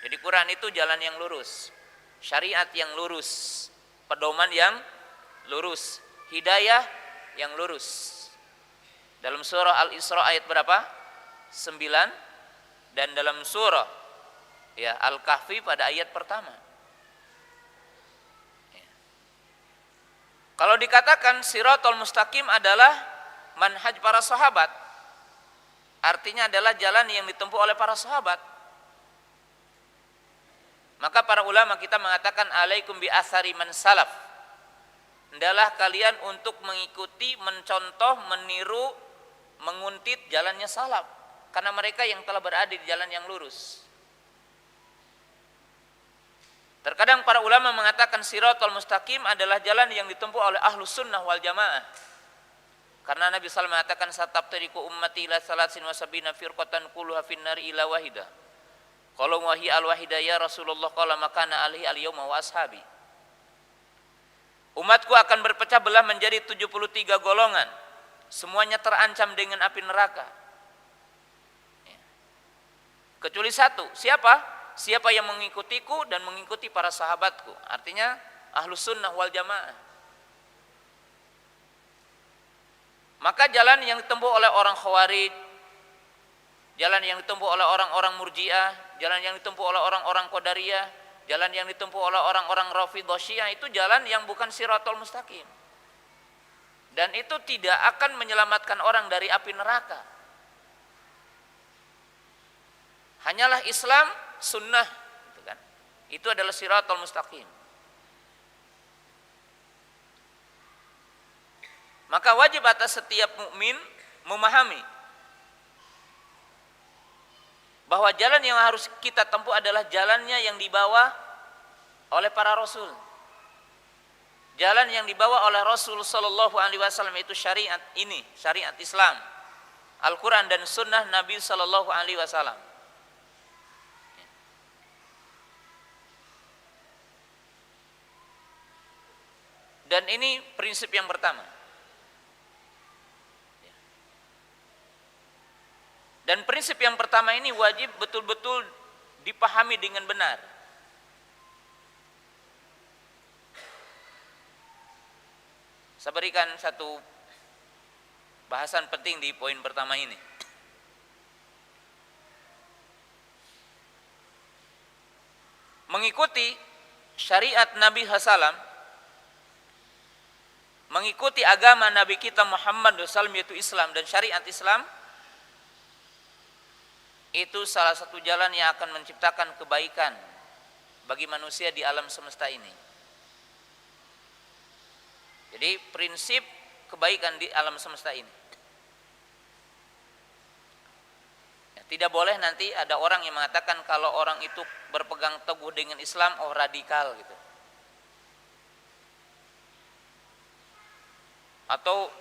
Jadi Quran itu jalan yang lurus, syariat yang lurus, pedoman yang lurus, hidayah yang lurus. Dalam surah Al-Isra ayat berapa? 9, dan dalam surah Al-Kahfi pada ayat pertama. Kalau dikatakan Siratal Mustaqim adalah manhaj para sahabat, artinya adalah jalan yang ditempuh oleh para sahabat. Maka para ulama kita mengatakan alaikum bi athari man salaf. Hendaklah kalian untuk mengikuti, mencontoh, meniru, menguntit jalannya salaf, karena mereka yang telah berada di jalan yang lurus. Terkadang para ulama mengatakan Siratal Mustaqim adalah jalan yang ditempuh oleh Ahlus Sunnah wal Jamaah. Karena Nabi SAW mengatakan satabtariku ummati ila salasin wa sabina firqatan kulluha finnari ila wahidah. Qalu wahi al-wahidah ya Rasulullah, qala makana alihi al-yawma wa ashabi. Umatku akan berpecah belah menjadi 73 golongan. Semuanya terancam dengan api neraka. Kecuali satu, siapa? Siapa yang mengikutiku dan mengikuti para sahabatku. Artinya Ahlus Sunnah wal Jamaah. Maka jalan yang ditempuh oleh orang Khawarij, jalan yang ditempuh oleh orang-orang Murji'ah, jalan yang ditempuh oleh orang-orang Qadariyah, jalan yang ditempuh oleh orang-orang Rafidhah Syiah, itu jalan yang bukan Siratal Mustaqim. Dan itu tidak akan menyelamatkan orang dari api neraka. Hanyalah Islam, sunnah, gitu kan. Itu adalah Siratal Mustaqim. Maka wajib atas setiap mukmin memahami bahwa jalan yang harus kita tempuh adalah jalannya yang dibawa oleh para rasul. Jalan yang dibawa oleh Rasul sallallahu alaihi wasallam, itu syariat ini, syariat Islam, Al-Qur'an dan sunnah Nabi sallallahu alaihi wasallam. Dan ini prinsip yang pertama. Dan prinsip yang pertama ini wajib betul-betul dipahami dengan benar. Saya berikan satu bahasan penting di poin pertama ini. Mengikuti syariat Nabi SAW, mengikuti agama Nabi kita Muhammad SAW, yaitu Islam dan syariat Islam, itu salah satu jalan yang akan menciptakan kebaikan bagi manusia di alam semesta ini. Jadi prinsip kebaikan di alam semesta ini. Ya, tidak boleh nanti ada orang yang mengatakan kalau orang itu berpegang teguh dengan Islam, oh radikal gitu. Atau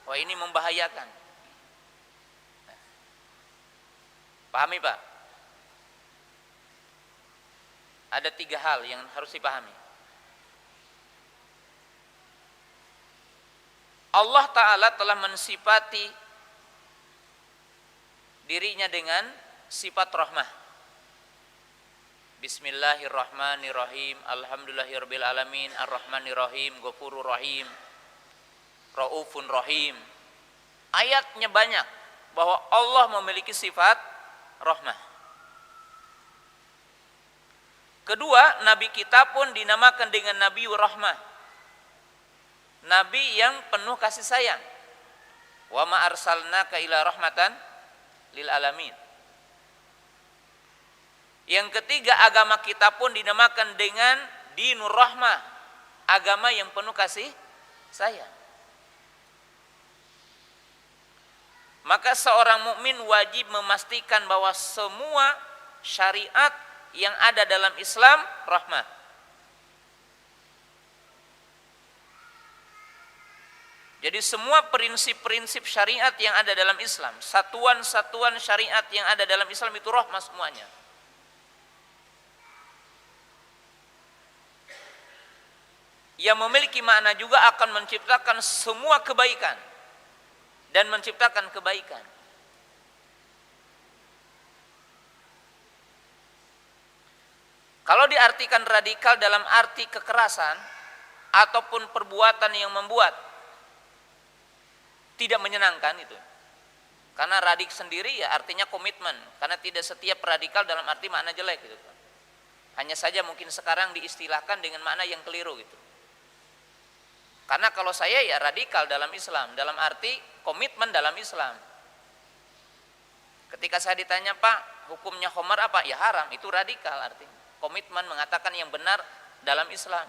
wah ini membahayakan. Pahami Pak? Ada 3 hal yang harus dipahami. Allah Ta'ala telah mensifati dirinya dengan sifat rahmah. Bismillahirrahmanirrahim. Alhamdulillahirabbil alamin. Arrahmanirrahim. Ghafurur rahim. Raufun rahim. Ayatnya banyak bahwa Allah memiliki sifat rahmah. Kedua, Nabi kita pun dinamakan dengan Nabiur Rahmah, Nabi yang penuh kasih sayang. Wa ma arsalnaka ila rahmatan lil alamin. Yang ketiga, agama kita pun dinamakan dengan Dinur Rahmah, agama yang penuh kasih sayang. Maka seorang mukmin wajib memastikan bahwa semua syariat yang ada dalam Islam rahmah. Jadi semua prinsip-prinsip syariat yang ada dalam Islam, satuan-satuan syariat yang ada dalam Islam itu rahmah semuanya. yang memiliki makna juga akan menciptakan semua kebaikan dan menciptakan kebaikan. Kalau diartikan radikal dalam arti kekerasan ataupun perbuatan yang membuat tidak menyenangkan itu. Karena radik sendiri ya artinya komitmen, karena tidak setiap radikal dalam arti makna jelek gitu. Hanya saja mungkin sekarang diistilahkan dengan makna yang keliru gitu. Karena kalau saya ya radikal dalam Islam, dalam arti komitmen dalam Islam. Ketika saya ditanya, Pak, hukumnya khamar apa? Ya haram, itu radikal artinya. Komitmen mengatakan yang benar dalam Islam.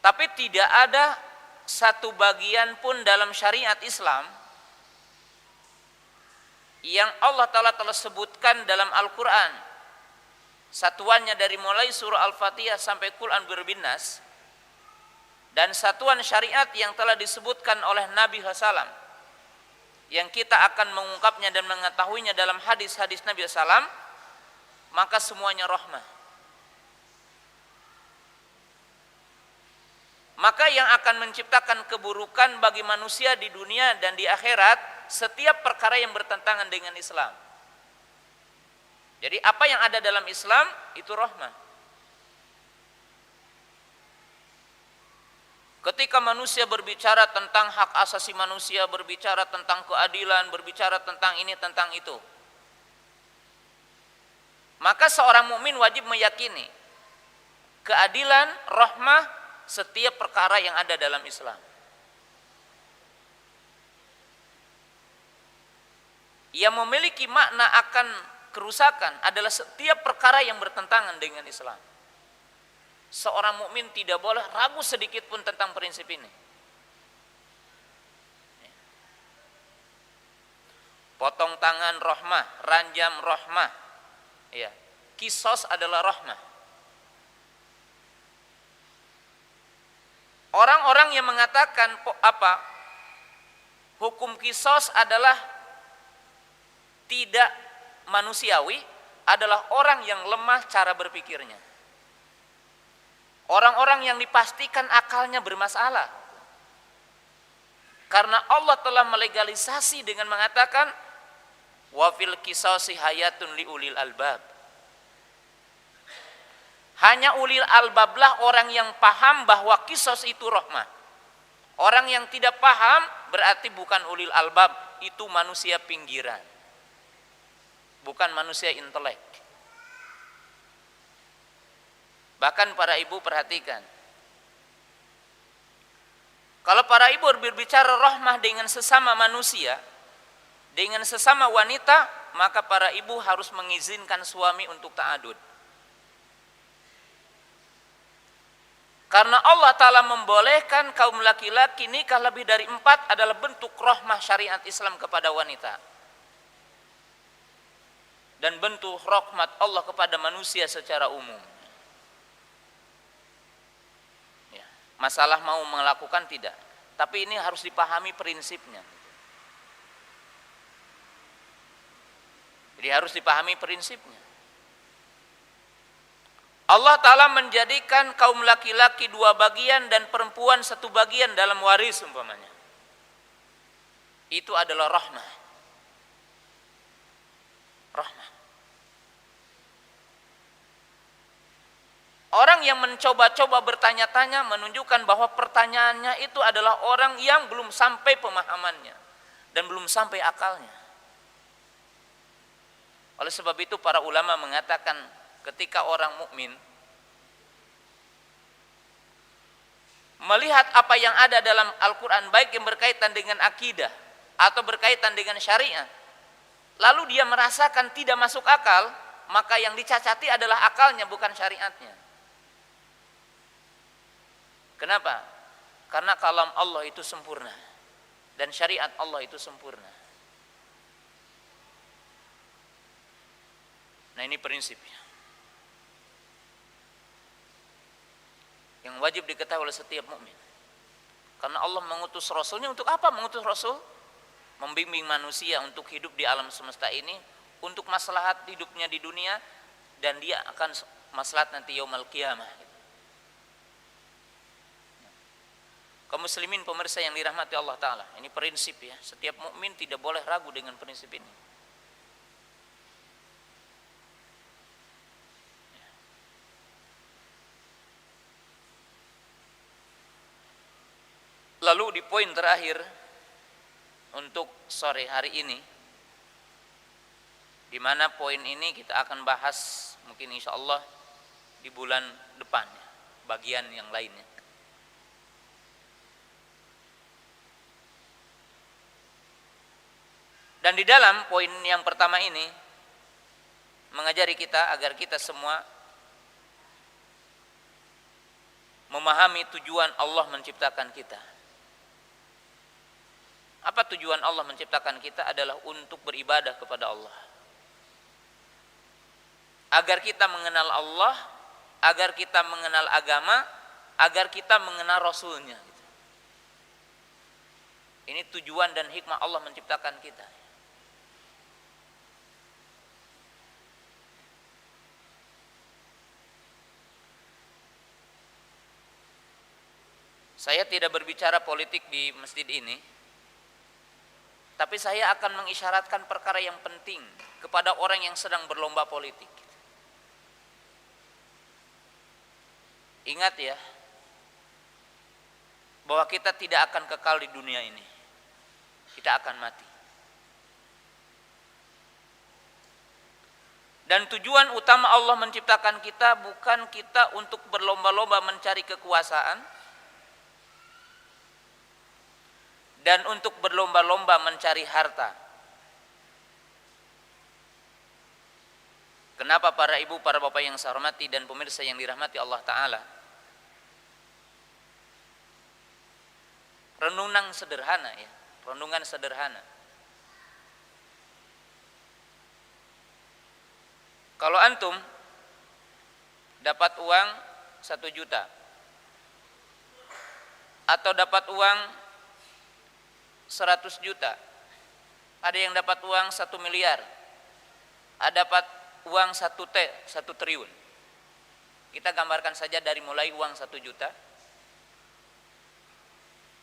Tapi tidak ada satu bagian pun dalam syariat Islam yang Allah Ta'ala telah sebutkan dalam Al-Quran, satuannya dari mulai surah Al-Fatihah sampai Quran berbinnas, dan satuan syariat yang telah disebutkan oleh Nabi SAW yang kita akan mengungkapnya dan mengetahuinya dalam hadis-hadis Nabi SAW, maka semuanya rahmah. Maka yang akan menciptakan keburukan bagi manusia di dunia dan di akhirat setiap perkara yang bertentangan dengan Islam. Jadi apa yang ada dalam Islam itu rahmah. Ketika manusia berbicara tentang hak asasi manusia, berbicara tentang keadilan, berbicara tentang ini, tentang itu, maka seorang mukmin wajib meyakini keadilan, rahmah setiap perkara yang ada dalam Islam. Yang memiliki makna akan kerusakan adalah setiap perkara yang bertentangan dengan Islam. Seorang mukmin tidak boleh ragu sedikit pun tentang prinsip ini. Potong tangan rahmah, ranjam rahmah, ya. Kisos adalah rahmah. Orang-orang yang mengatakan hukum kisos adalah tidak manusiawi adalah orang yang lemah cara berpikirnya. Orang-orang yang dipastikan akalnya bermasalah. Karena Allah telah melegalisasi dengan mengatakan wa fil qisasi hayatun liulil albab. Hanya ulil albablah orang yang paham bahwa kisos itu rahmah. Orang yang tidak paham berarti bukan ulil albab, itu manusia pinggiran. Bukan manusia intelek. Bahkan para ibu perhatikan, kalau para ibu berbicara rahmah dengan sesama manusia, dengan sesama wanita, maka para ibu harus mengizinkan suami untuk ta'adud. Karena Allah Ta'ala membolehkan kaum laki-laki nikah lebih dari 4 adalah bentuk rahmah syariat Islam kepada wanita. Dan bentuk rahmat Allah kepada manusia secara umum. Masalah mau melakukan tidak, tapi ini harus dipahami prinsipnya. Jadi harus dipahami prinsipnya. Allah Ta'ala menjadikan kaum laki-laki 2 bagian dan perempuan 1 bagian dalam waris umpamanya. Itu adalah rahmah. Rahmah. Orang yang mencoba-coba bertanya-tanya menunjukkan bahwa pertanyaannya itu adalah orang yang belum sampai pemahamannya dan belum sampai akalnya. Oleh sebab itu para ulama mengatakan ketika orang mukmin melihat apa yang ada dalam Al-Quran, baik yang berkaitan dengan akidah atau berkaitan dengan syariat, lalu dia merasakan tidak masuk akal, maka yang dicacati adalah akalnya, bukan syariatnya. Kenapa? Karena kalam Allah itu sempurna dan syariat Allah itu sempurna. Nah, ini prinsipnya yang wajib diketahui oleh setiap mukmin. Karena Allah mengutus Rasulnya untuk apa? Mengutus Rasul membimbing manusia untuk hidup di alam semesta ini untuk maslahat hidupnya di dunia, dan dia akan maslahat nanti yaumul qiyamah. Kaum muslimin pemirsa yang dirahmati Allah Ta'ala, ini prinsip ya, setiap mukmin tidak boleh ragu dengan prinsip ini. Lalu di poin terakhir untuk sore hari ini, di mana poin ini kita akan bahas mungkin insya Allah di bulan depannya, bagian yang lainnya. Dan di dalam poin yang pertama ini mengajari kita agar kita semua memahami tujuan Allah menciptakan kita. Apa tujuan Allah menciptakan kita? Adalah untuk beribadah kepada Allah. Agar kita mengenal Allah, agar kita mengenal agama, agar kita mengenal Rasulnya. Ini tujuan dan hikmah Allah menciptakan kita. Saya tidak berbicara politik di masjid ini, tapi saya akan mengisyaratkan perkara yang penting kepada orang yang sedang berlomba politik. Ingat ya, bahwa kita tidak akan kekal di dunia ini. Kita akan mati. Dan tujuan utama Allah menciptakan kita bukan kita untuk berlomba-lomba mencari kekuasaan, dan untuk berlomba-lomba mencari harta. Kenapa para ibu, para bapak yang saya hormati dan pemirsa yang dirahmati Allah Ta'ala? Renungan sederhana ya, renungan sederhana. Kalau antum dapat uang 1 juta atau dapat uang 100 juta, ada yang dapat uang 1 miliar, ada dapat uang 1 triliun. Kita gambarkan saja dari mulai uang 1 juta,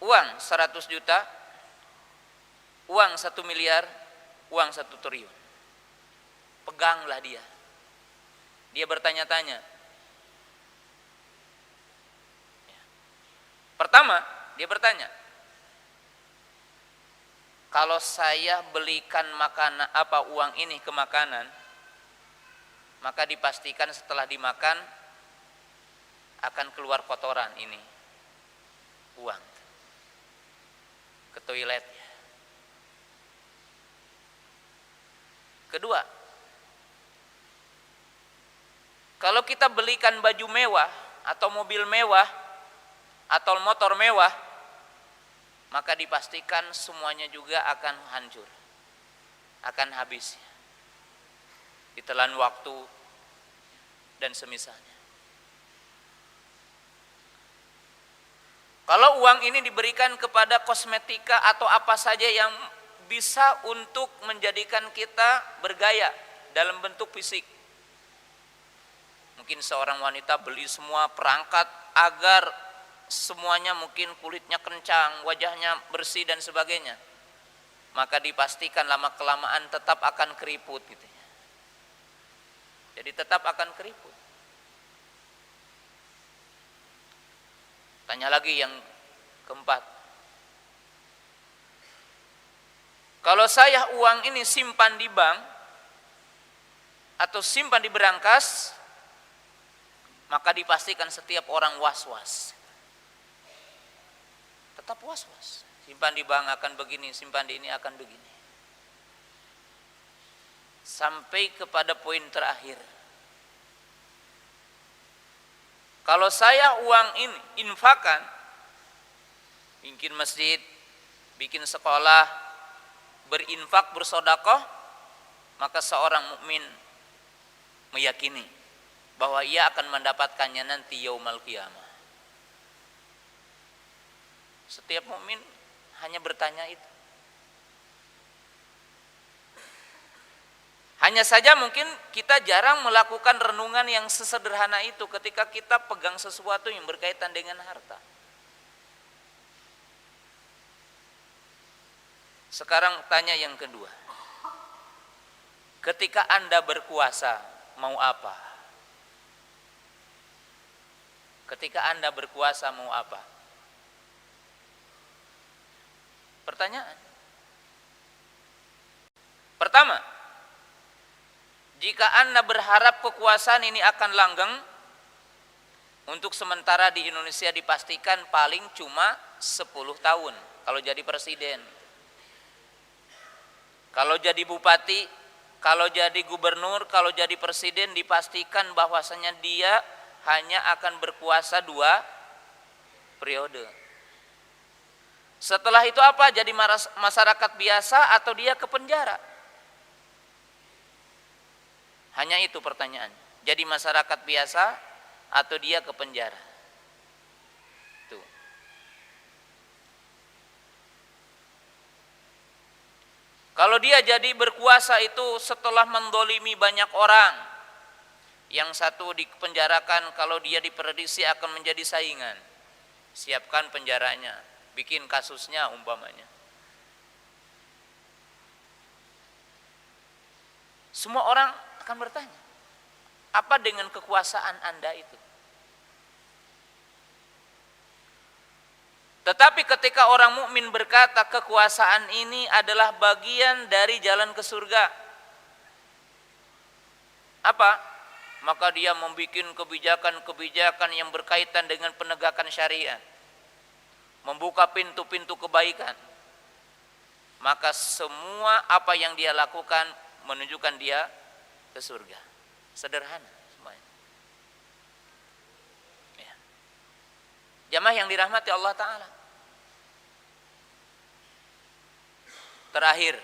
uang 100 juta, uang 1 miliar, uang 1 triliun. Peganglah dia. Dia bertanya-tanya. Pertama, dia bertanya, kalau saya belikan makanan uang ini ke makanan, maka dipastikan setelah dimakan akan keluar kotoran ini, uang, ke toilet. Kedua, kalau kita belikan baju mewah atau mobil mewah atau motor mewah, maka dipastikan semuanya juga akan hancur, akan habis, ditelan waktu dan semisalnya. Kalau uang ini diberikan kepada kosmetika atau apa saja yang bisa untuk menjadikan kita bergaya dalam bentuk fisik, mungkin seorang wanita beli semua perangkat agar semuanya mungkin kulitnya kencang, wajahnya bersih dan sebagainya, maka dipastikan lama-kelamaan tetap akan keriput gitu ya. Jadi tetap akan keriput. Tanya lagi yang keempat. Kalau saya uang ini simpan di bank atau simpan di berangkas, maka dipastikan setiap orang was-was. Tetap was-was. Simpan di bank akan begini, simpan di ini akan begini. Sampai kepada poin terakhir. Kalau saya uang ini infakkan, bikin masjid, bikin sekolah, berinfak, bersedekah, maka seorang mukmin meyakini bahwa ia akan mendapatkannya nanti yaumul qiyamah. Setiap mukmin hanya bertanya itu. Hanya saja mungkin kita jarang melakukan renungan yang sesederhana itu ketika kita pegang sesuatu yang berkaitan dengan harta. Sekarang tanya yang kedua. Ketika Anda berkuasa, mau apa? Ketika Anda berkuasa, mau apa? Pertanyaan. Pertama, jika Anda berharap kekuasaan ini akan langgeng, untuk sementara di Indonesia dipastikan paling cuma 10 tahun kalau jadi presiden. Kalau jadi bupati, kalau jadi gubernur, kalau jadi presiden dipastikan bahwasanya dia hanya akan berkuasa 2 periode. Setelah itu apa? Jadi masyarakat biasa atau dia ke penjara? Hanya itu pertanyaan. Jadi masyarakat biasa atau dia ke penjara? Tuh. Kalau dia jadi berkuasa itu setelah mendolimi banyak orang, yang satu dipenjarakan, kalau dia diprediksi akan menjadi saingan, siapkan penjaranya, bikin kasusnya umpamanya. Semua orang akan bertanya, apa dengan kekuasaan Anda itu? Tetapi ketika orang mukmin berkata kekuasaan ini adalah bagian dari jalan ke surga, apa? Maka dia membuat kebijakan-kebijakan yang berkaitan dengan penegakan syariat, membuka pintu-pintu kebaikan. Maka semua apa yang dia lakukan menunjukkan dia ke surga. Sederhana semuanya. Ya. Jamaah yang dirahmati Allah Ta'ala. Terakhir,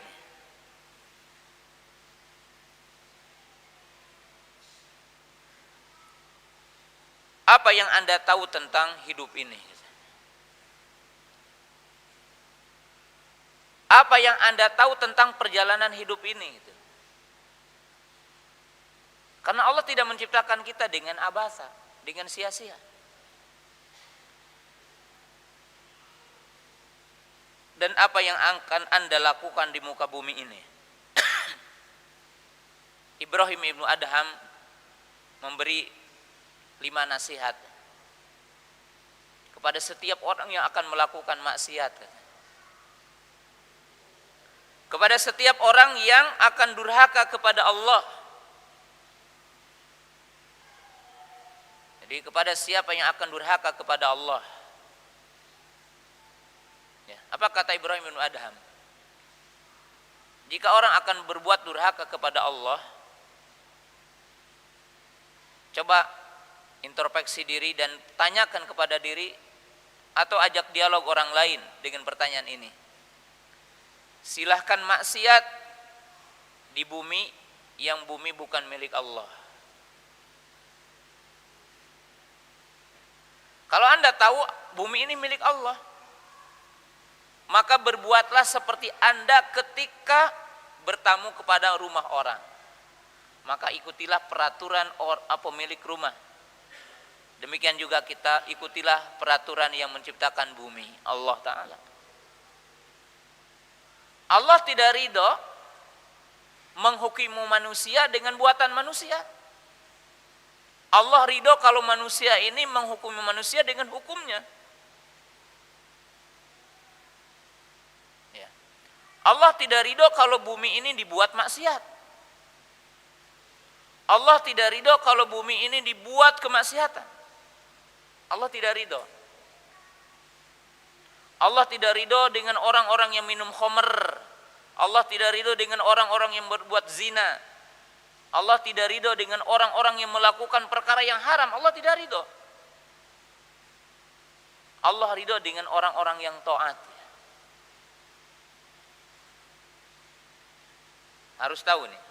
apa yang Anda tahu tentang hidup ini? Apa yang Anda tahu tentang perjalanan hidup ini? Karena Allah tidak menciptakan kita dengan abasa, dengan sia-sia. Dan apa yang akan Anda lakukan di muka bumi ini? Ibrahim ibnu Adham memberi 5 nasihat kepada setiap orang yang akan melakukan maksiat. Kepada setiap orang yang akan durhaka kepada Allah. Jadi kepada siapa yang akan durhaka kepada Allah? Ya, apa kata Ibrahim bin Adham? Jika orang akan berbuat durhaka kepada Allah, coba introspeksi diri dan tanyakan kepada diri atau ajak dialog orang lain dengan pertanyaan ini. Silahkan maksiat di bumi yang bumi bukan milik Allah. Kalau Anda tahu bumi ini milik Allah, maka berbuatlah seperti Anda ketika bertamu kepada rumah orang. Maka ikutilah peraturan pemilik rumah. Demikian juga kita ikutilah peraturan yang menciptakan bumi, Allah Ta'ala. Allah tidak ridho menghukumi manusia dengan buatan manusia. Allah ridho kalau manusia ini menghukumi manusia dengan hukumnya. Ya. Allah tidak ridho kalau bumi ini dibuat maksiat. Allah tidak ridho kalau bumi ini dibuat kemaksiatan. Allah tidak ridho. Allah tidak ridho dengan orang-orang yang minum khamr. Allah tidak ridho dengan orang-orang yang berbuat zina. Allah tidak ridho dengan orang-orang yang melakukan perkara yang haram. Allah tidak ridho. Allah ridho dengan orang-orang yang taat. Harus tahu nih.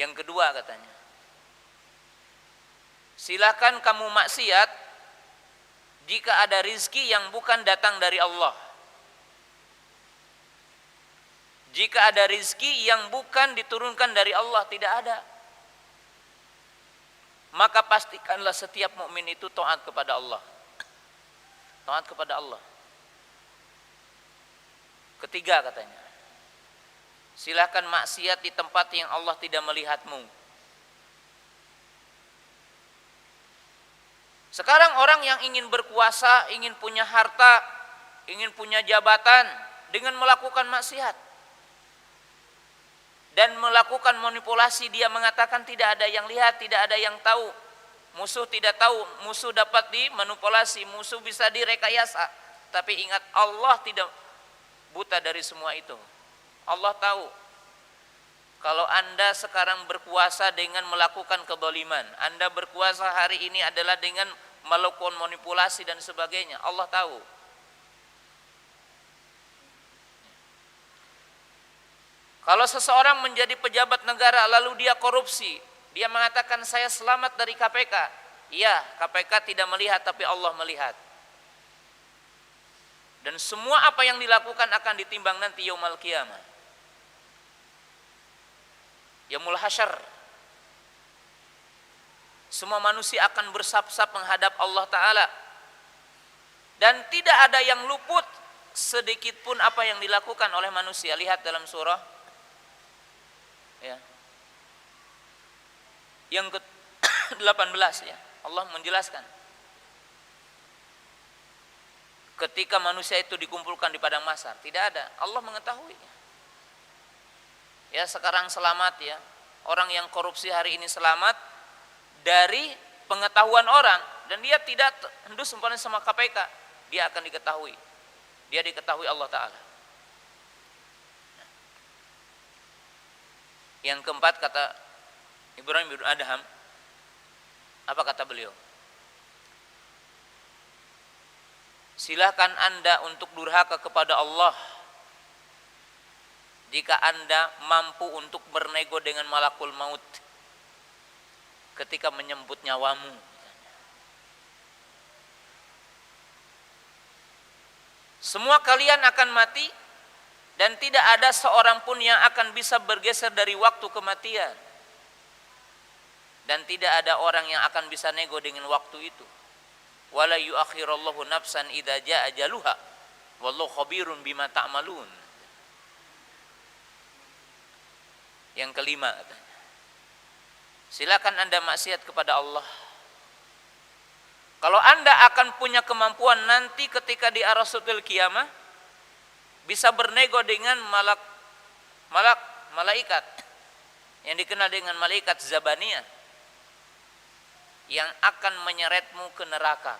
Yang kedua katanya, silakan kamu maksiat jika ada rizki yang bukan datang dari Allah. Jika ada rizki yang bukan diturunkan dari Allah, tidak ada. Maka pastikanlah setiap mukmin itu taat kepada Allah. Taat kepada Allah. Ketiga katanya, silakan maksiat di tempat yang Allah tidak melihatmu. Sekarang orang yang ingin berkuasa, ingin punya harta, ingin punya jabatan dengan melakukan maksiat dan melakukan manipulasi, dia mengatakan tidak ada yang lihat, tidak ada yang tahu. Musuh tidak tahu, musuh dapat dimanipulasi, musuh bisa direkayasa. Tapi ingat, Allah tidak buta dari semua itu. Allah tahu kalau Anda sekarang berkuasa dengan melakukan kezaliman, Anda berkuasa hari ini adalah dengan melakukan manipulasi dan sebagainya. Allah tahu. Kalau seseorang menjadi pejabat negara lalu dia korupsi, dia mengatakan saya selamat dari KPK. Iya, KPK tidak melihat tapi Allah melihat. Dan semua apa yang dilakukan akan ditimbang nanti yaumul qiyamah. Yaumul hasyr. Semua manusia akan bersap-sap menghadap Allah Ta'ala. Dan tidak ada yang luput sedikit pun apa yang dilakukan oleh manusia. Lihat dalam surah ya, yang ke-18 ya, Allah menjelaskan. Ketika manusia itu dikumpulkan di padang mahsyar, tidak ada, Allah mengetahuinya. Ya, sekarang selamat ya, orang yang korupsi hari ini selamat dari pengetahuan orang, dan dia tidak hendus umpamanya sama KPK, dia akan diketahui. Dia diketahui Allah Ta'ala. Yang keempat kata Ibrahim bin Adham, apa kata beliau? Silakan Anda untuk durhaka kepada Allah jika Anda mampu untuk bernego dengan malakul maut ketika menyebut nyawamu. Semua kalian akan mati dan tidak ada seorang pun yang akan bisa bergeser dari waktu kematian. Dan tidak ada orang yang akan bisa nego dengan waktu itu. Wala yuakhirallahu nafsan idza jaa ajaluha wallahu khabirun bima ta'malun. Yang kelima katanya, silakan Anda maksiat kepada Allah. Kalau Anda akan punya kemampuan nanti ketika di arasatul qiyamah bisa bernego dengan malaikat yang dikenal dengan malaikat Zabaniyah yang akan menyeretmu ke neraka.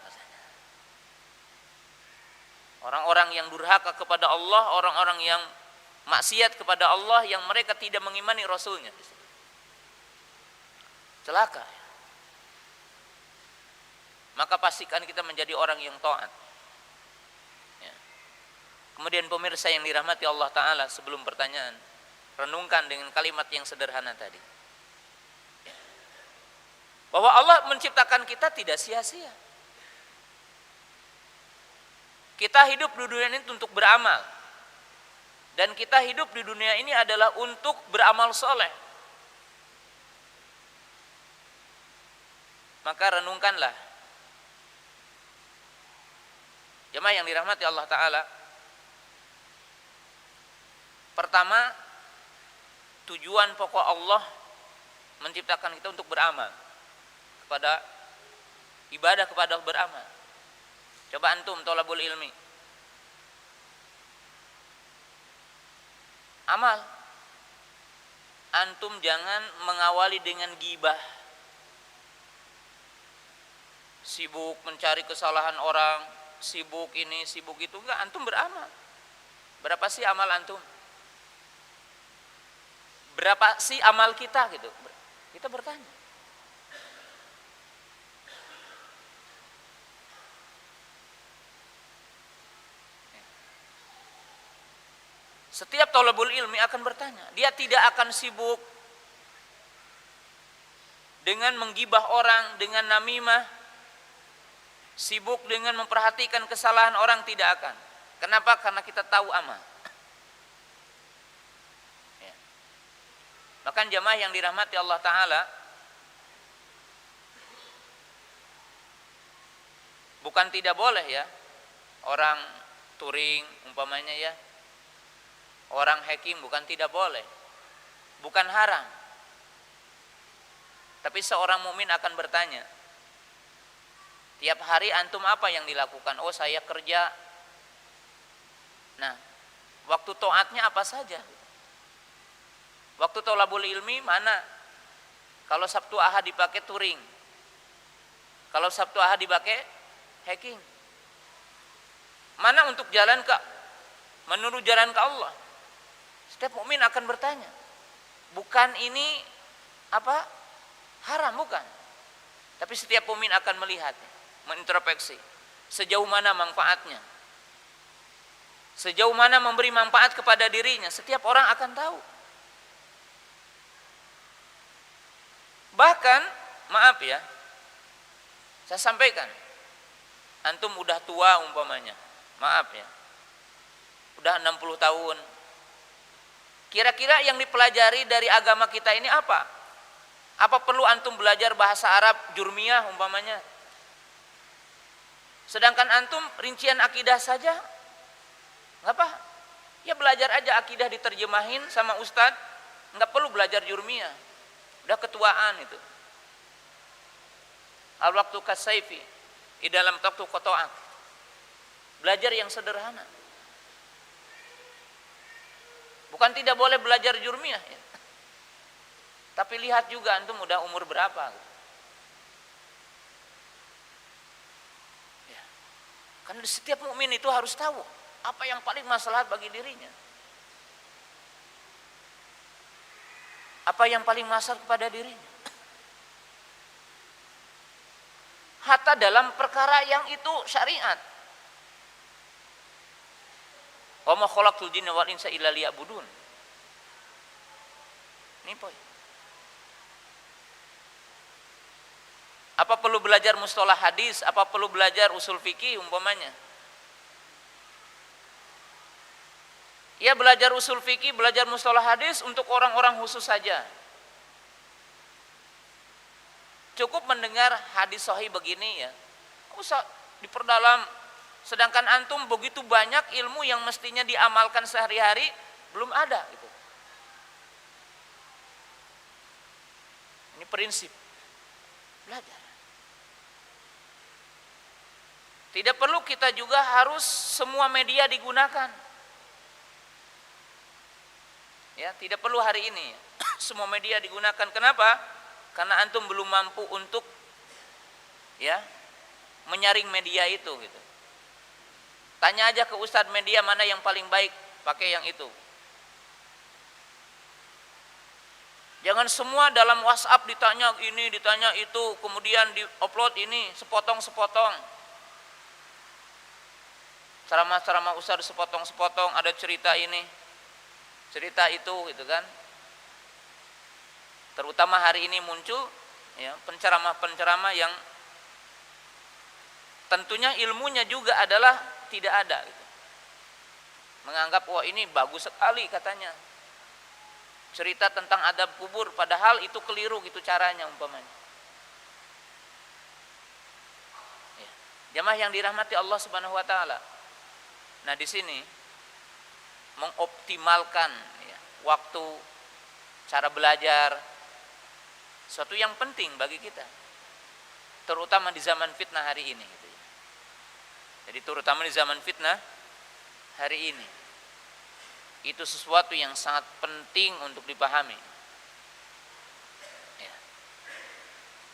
Orang-orang yang durhaka kepada Allah, orang-orang yang maksiat kepada Allah, yang mereka tidak mengimani Rasulnya, celaka. Maka pastikan kita menjadi orang yang taat. Ya. Kemudian pemirsa yang dirahmati Allah Ta'ala, sebelum pertanyaan, renungkan dengan kalimat yang sederhana tadi. Bahwa Allah menciptakan kita tidak sia-sia. Kita hidup di dunia ini untuk beramal. Dan kita hidup di dunia ini adalah untuk beramal soleh. Maka renungkanlah. Jemaah yang dirahmati Allah Ta'ala, pertama, tujuan pokok Allah menciptakan kita untuk beramal, kepada ibadah kepada beramal. Coba antum thalabul ilmi, amal. Antum jangan mengawali dengan gibah, sibuk mencari kesalahan orang, sibuk ini, sibuk itu. Enggak, antum beramal. Berapa sih amal antum? Berapa sih amal kita gitu? Kita bertanya. Setiap thalabul ilmi akan bertanya. Dia tidak akan sibuk dengan menggibah orang, dengan namimah, sibuk dengan memperhatikan kesalahan orang, tidak akan. Kenapa? Karena kita tahu amal. Bahkan jamaah yang dirahmati Allah Ta'ala, bukan tidak boleh ya orang touring umpamanya ya, orang hacking, bukan tidak boleh, bukan haram. Tapi seorang mukmin akan bertanya, tiap hari antum apa yang dilakukan? Oh, saya kerja. Nah, waktu taatnya apa saja? Waktu thalabul ilmi mana? Kalau Sabtu Ahad dipakai touring, kalau Sabtu Ahad dipakai hacking. Mana untuk jalan ke menuju jalan ke Allah? Setiap mukmin akan bertanya. Bukan ini apa? Haram, bukan. Tapi setiap mukmin akan melihat, mengintrospeksi sejauh mana manfaatnya. Sejauh mana memberi manfaat kepada dirinya, setiap orang akan tahu. Bahkan, maaf ya, saya sampaikan, antum udah tua umpamanya, maaf ya, udah 60 tahun. Kira-kira yang dipelajari dari agama kita ini apa? Apa perlu antum belajar bahasa Arab jurmiyah umpamanya? Sedangkan antum rincian akidah saja, nggak apa? Ya belajar aja akidah diterjemahin sama ustadz, nggak perlu belajar jurmiyah. Udah ketuaan itu. Al-waqtu kasaifi, di dalam waktu kotoak. Belajar yang sederhana. Bukan tidak boleh belajar jurmiyah ya. Tapi lihat juga antum udah umur berapa gitu. Ya. Karena setiap mukmin itu harus tahu apa yang paling maslahat bagi dirinya. Apa yang paling maslahat kepada dirinya. Hatta dalam perkara yang itu syariat. Wa ma khalaqtul jinna wal insa illa liya'budun. Ini poin. Apa perlu belajar mustalah hadis, apa perlu belajar usul fikih umpamanya? Ya belajar usul fikih, belajar mustalah hadis untuk orang-orang khusus saja. Cukup mendengar hadis sahih begini ya, usah diperdalam. Sedangkan antum begitu banyak ilmu yang mestinya diamalkan sehari-hari belum ada gitu. Ini prinsip belajar. Tidak perlu kita juga harus semua media digunakan. Ya, tidak perlu hari ini semua media digunakan. Kenapa? Karena antum belum mampu untuk ya menyaring media itu gitu. Tanya aja ke ustadz media mana yang paling baik, pakai yang itu. Jangan semua dalam WhatsApp ditanya ini, ditanya itu, kemudian di-upload ini sepotong-sepotong. Ceramah-ceramah ustadz sepotong-sepotong, ada cerita ini, cerita itu gitu kan. Terutama hari ini muncul ya penceramah-penceramah yang tentunya ilmunya juga adalah tidak ada gitu. Menganggap wah ini bagus sekali katanya. Cerita tentang adab kubur, padahal itu keliru gitu caranya umpamanya. Ya. Jamaah yang dirahmati Allah Subhanahu wa taala. Nah, di sini mengoptimalkan ya, waktu, cara belajar, suatu yang penting bagi kita. Terutama di zaman fitnah hari ini gitu ya. Jadi terutama di zaman fitnah hari ini. Itu sesuatu yang sangat penting untuk dipahami. Ya.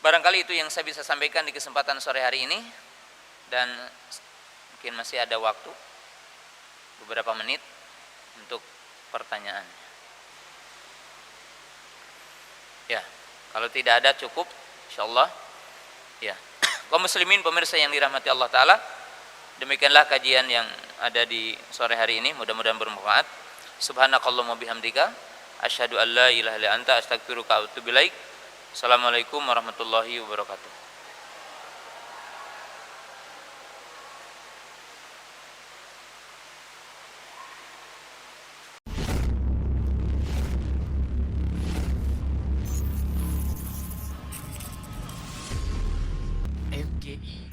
Barangkali itu yang saya bisa sampaikan di kesempatan sore hari ini. Dan mungkin masih ada waktu beberapa menit untuk pertanyaan. Ya, kalau tidak ada cukup, insyaallah. Ya, kaum muslimin pemirsa yang dirahmati Allah Ta'ala, demikianlah kajian yang ada di sore hari ini, mudah-mudahan bermanfaat. Subhanakallahumma bihamdika asyhadu an la ilaha illa anta astaghfiruka wa atubu ilaik. Assalamualaikum warahmatullahi wabarakatuh. MGI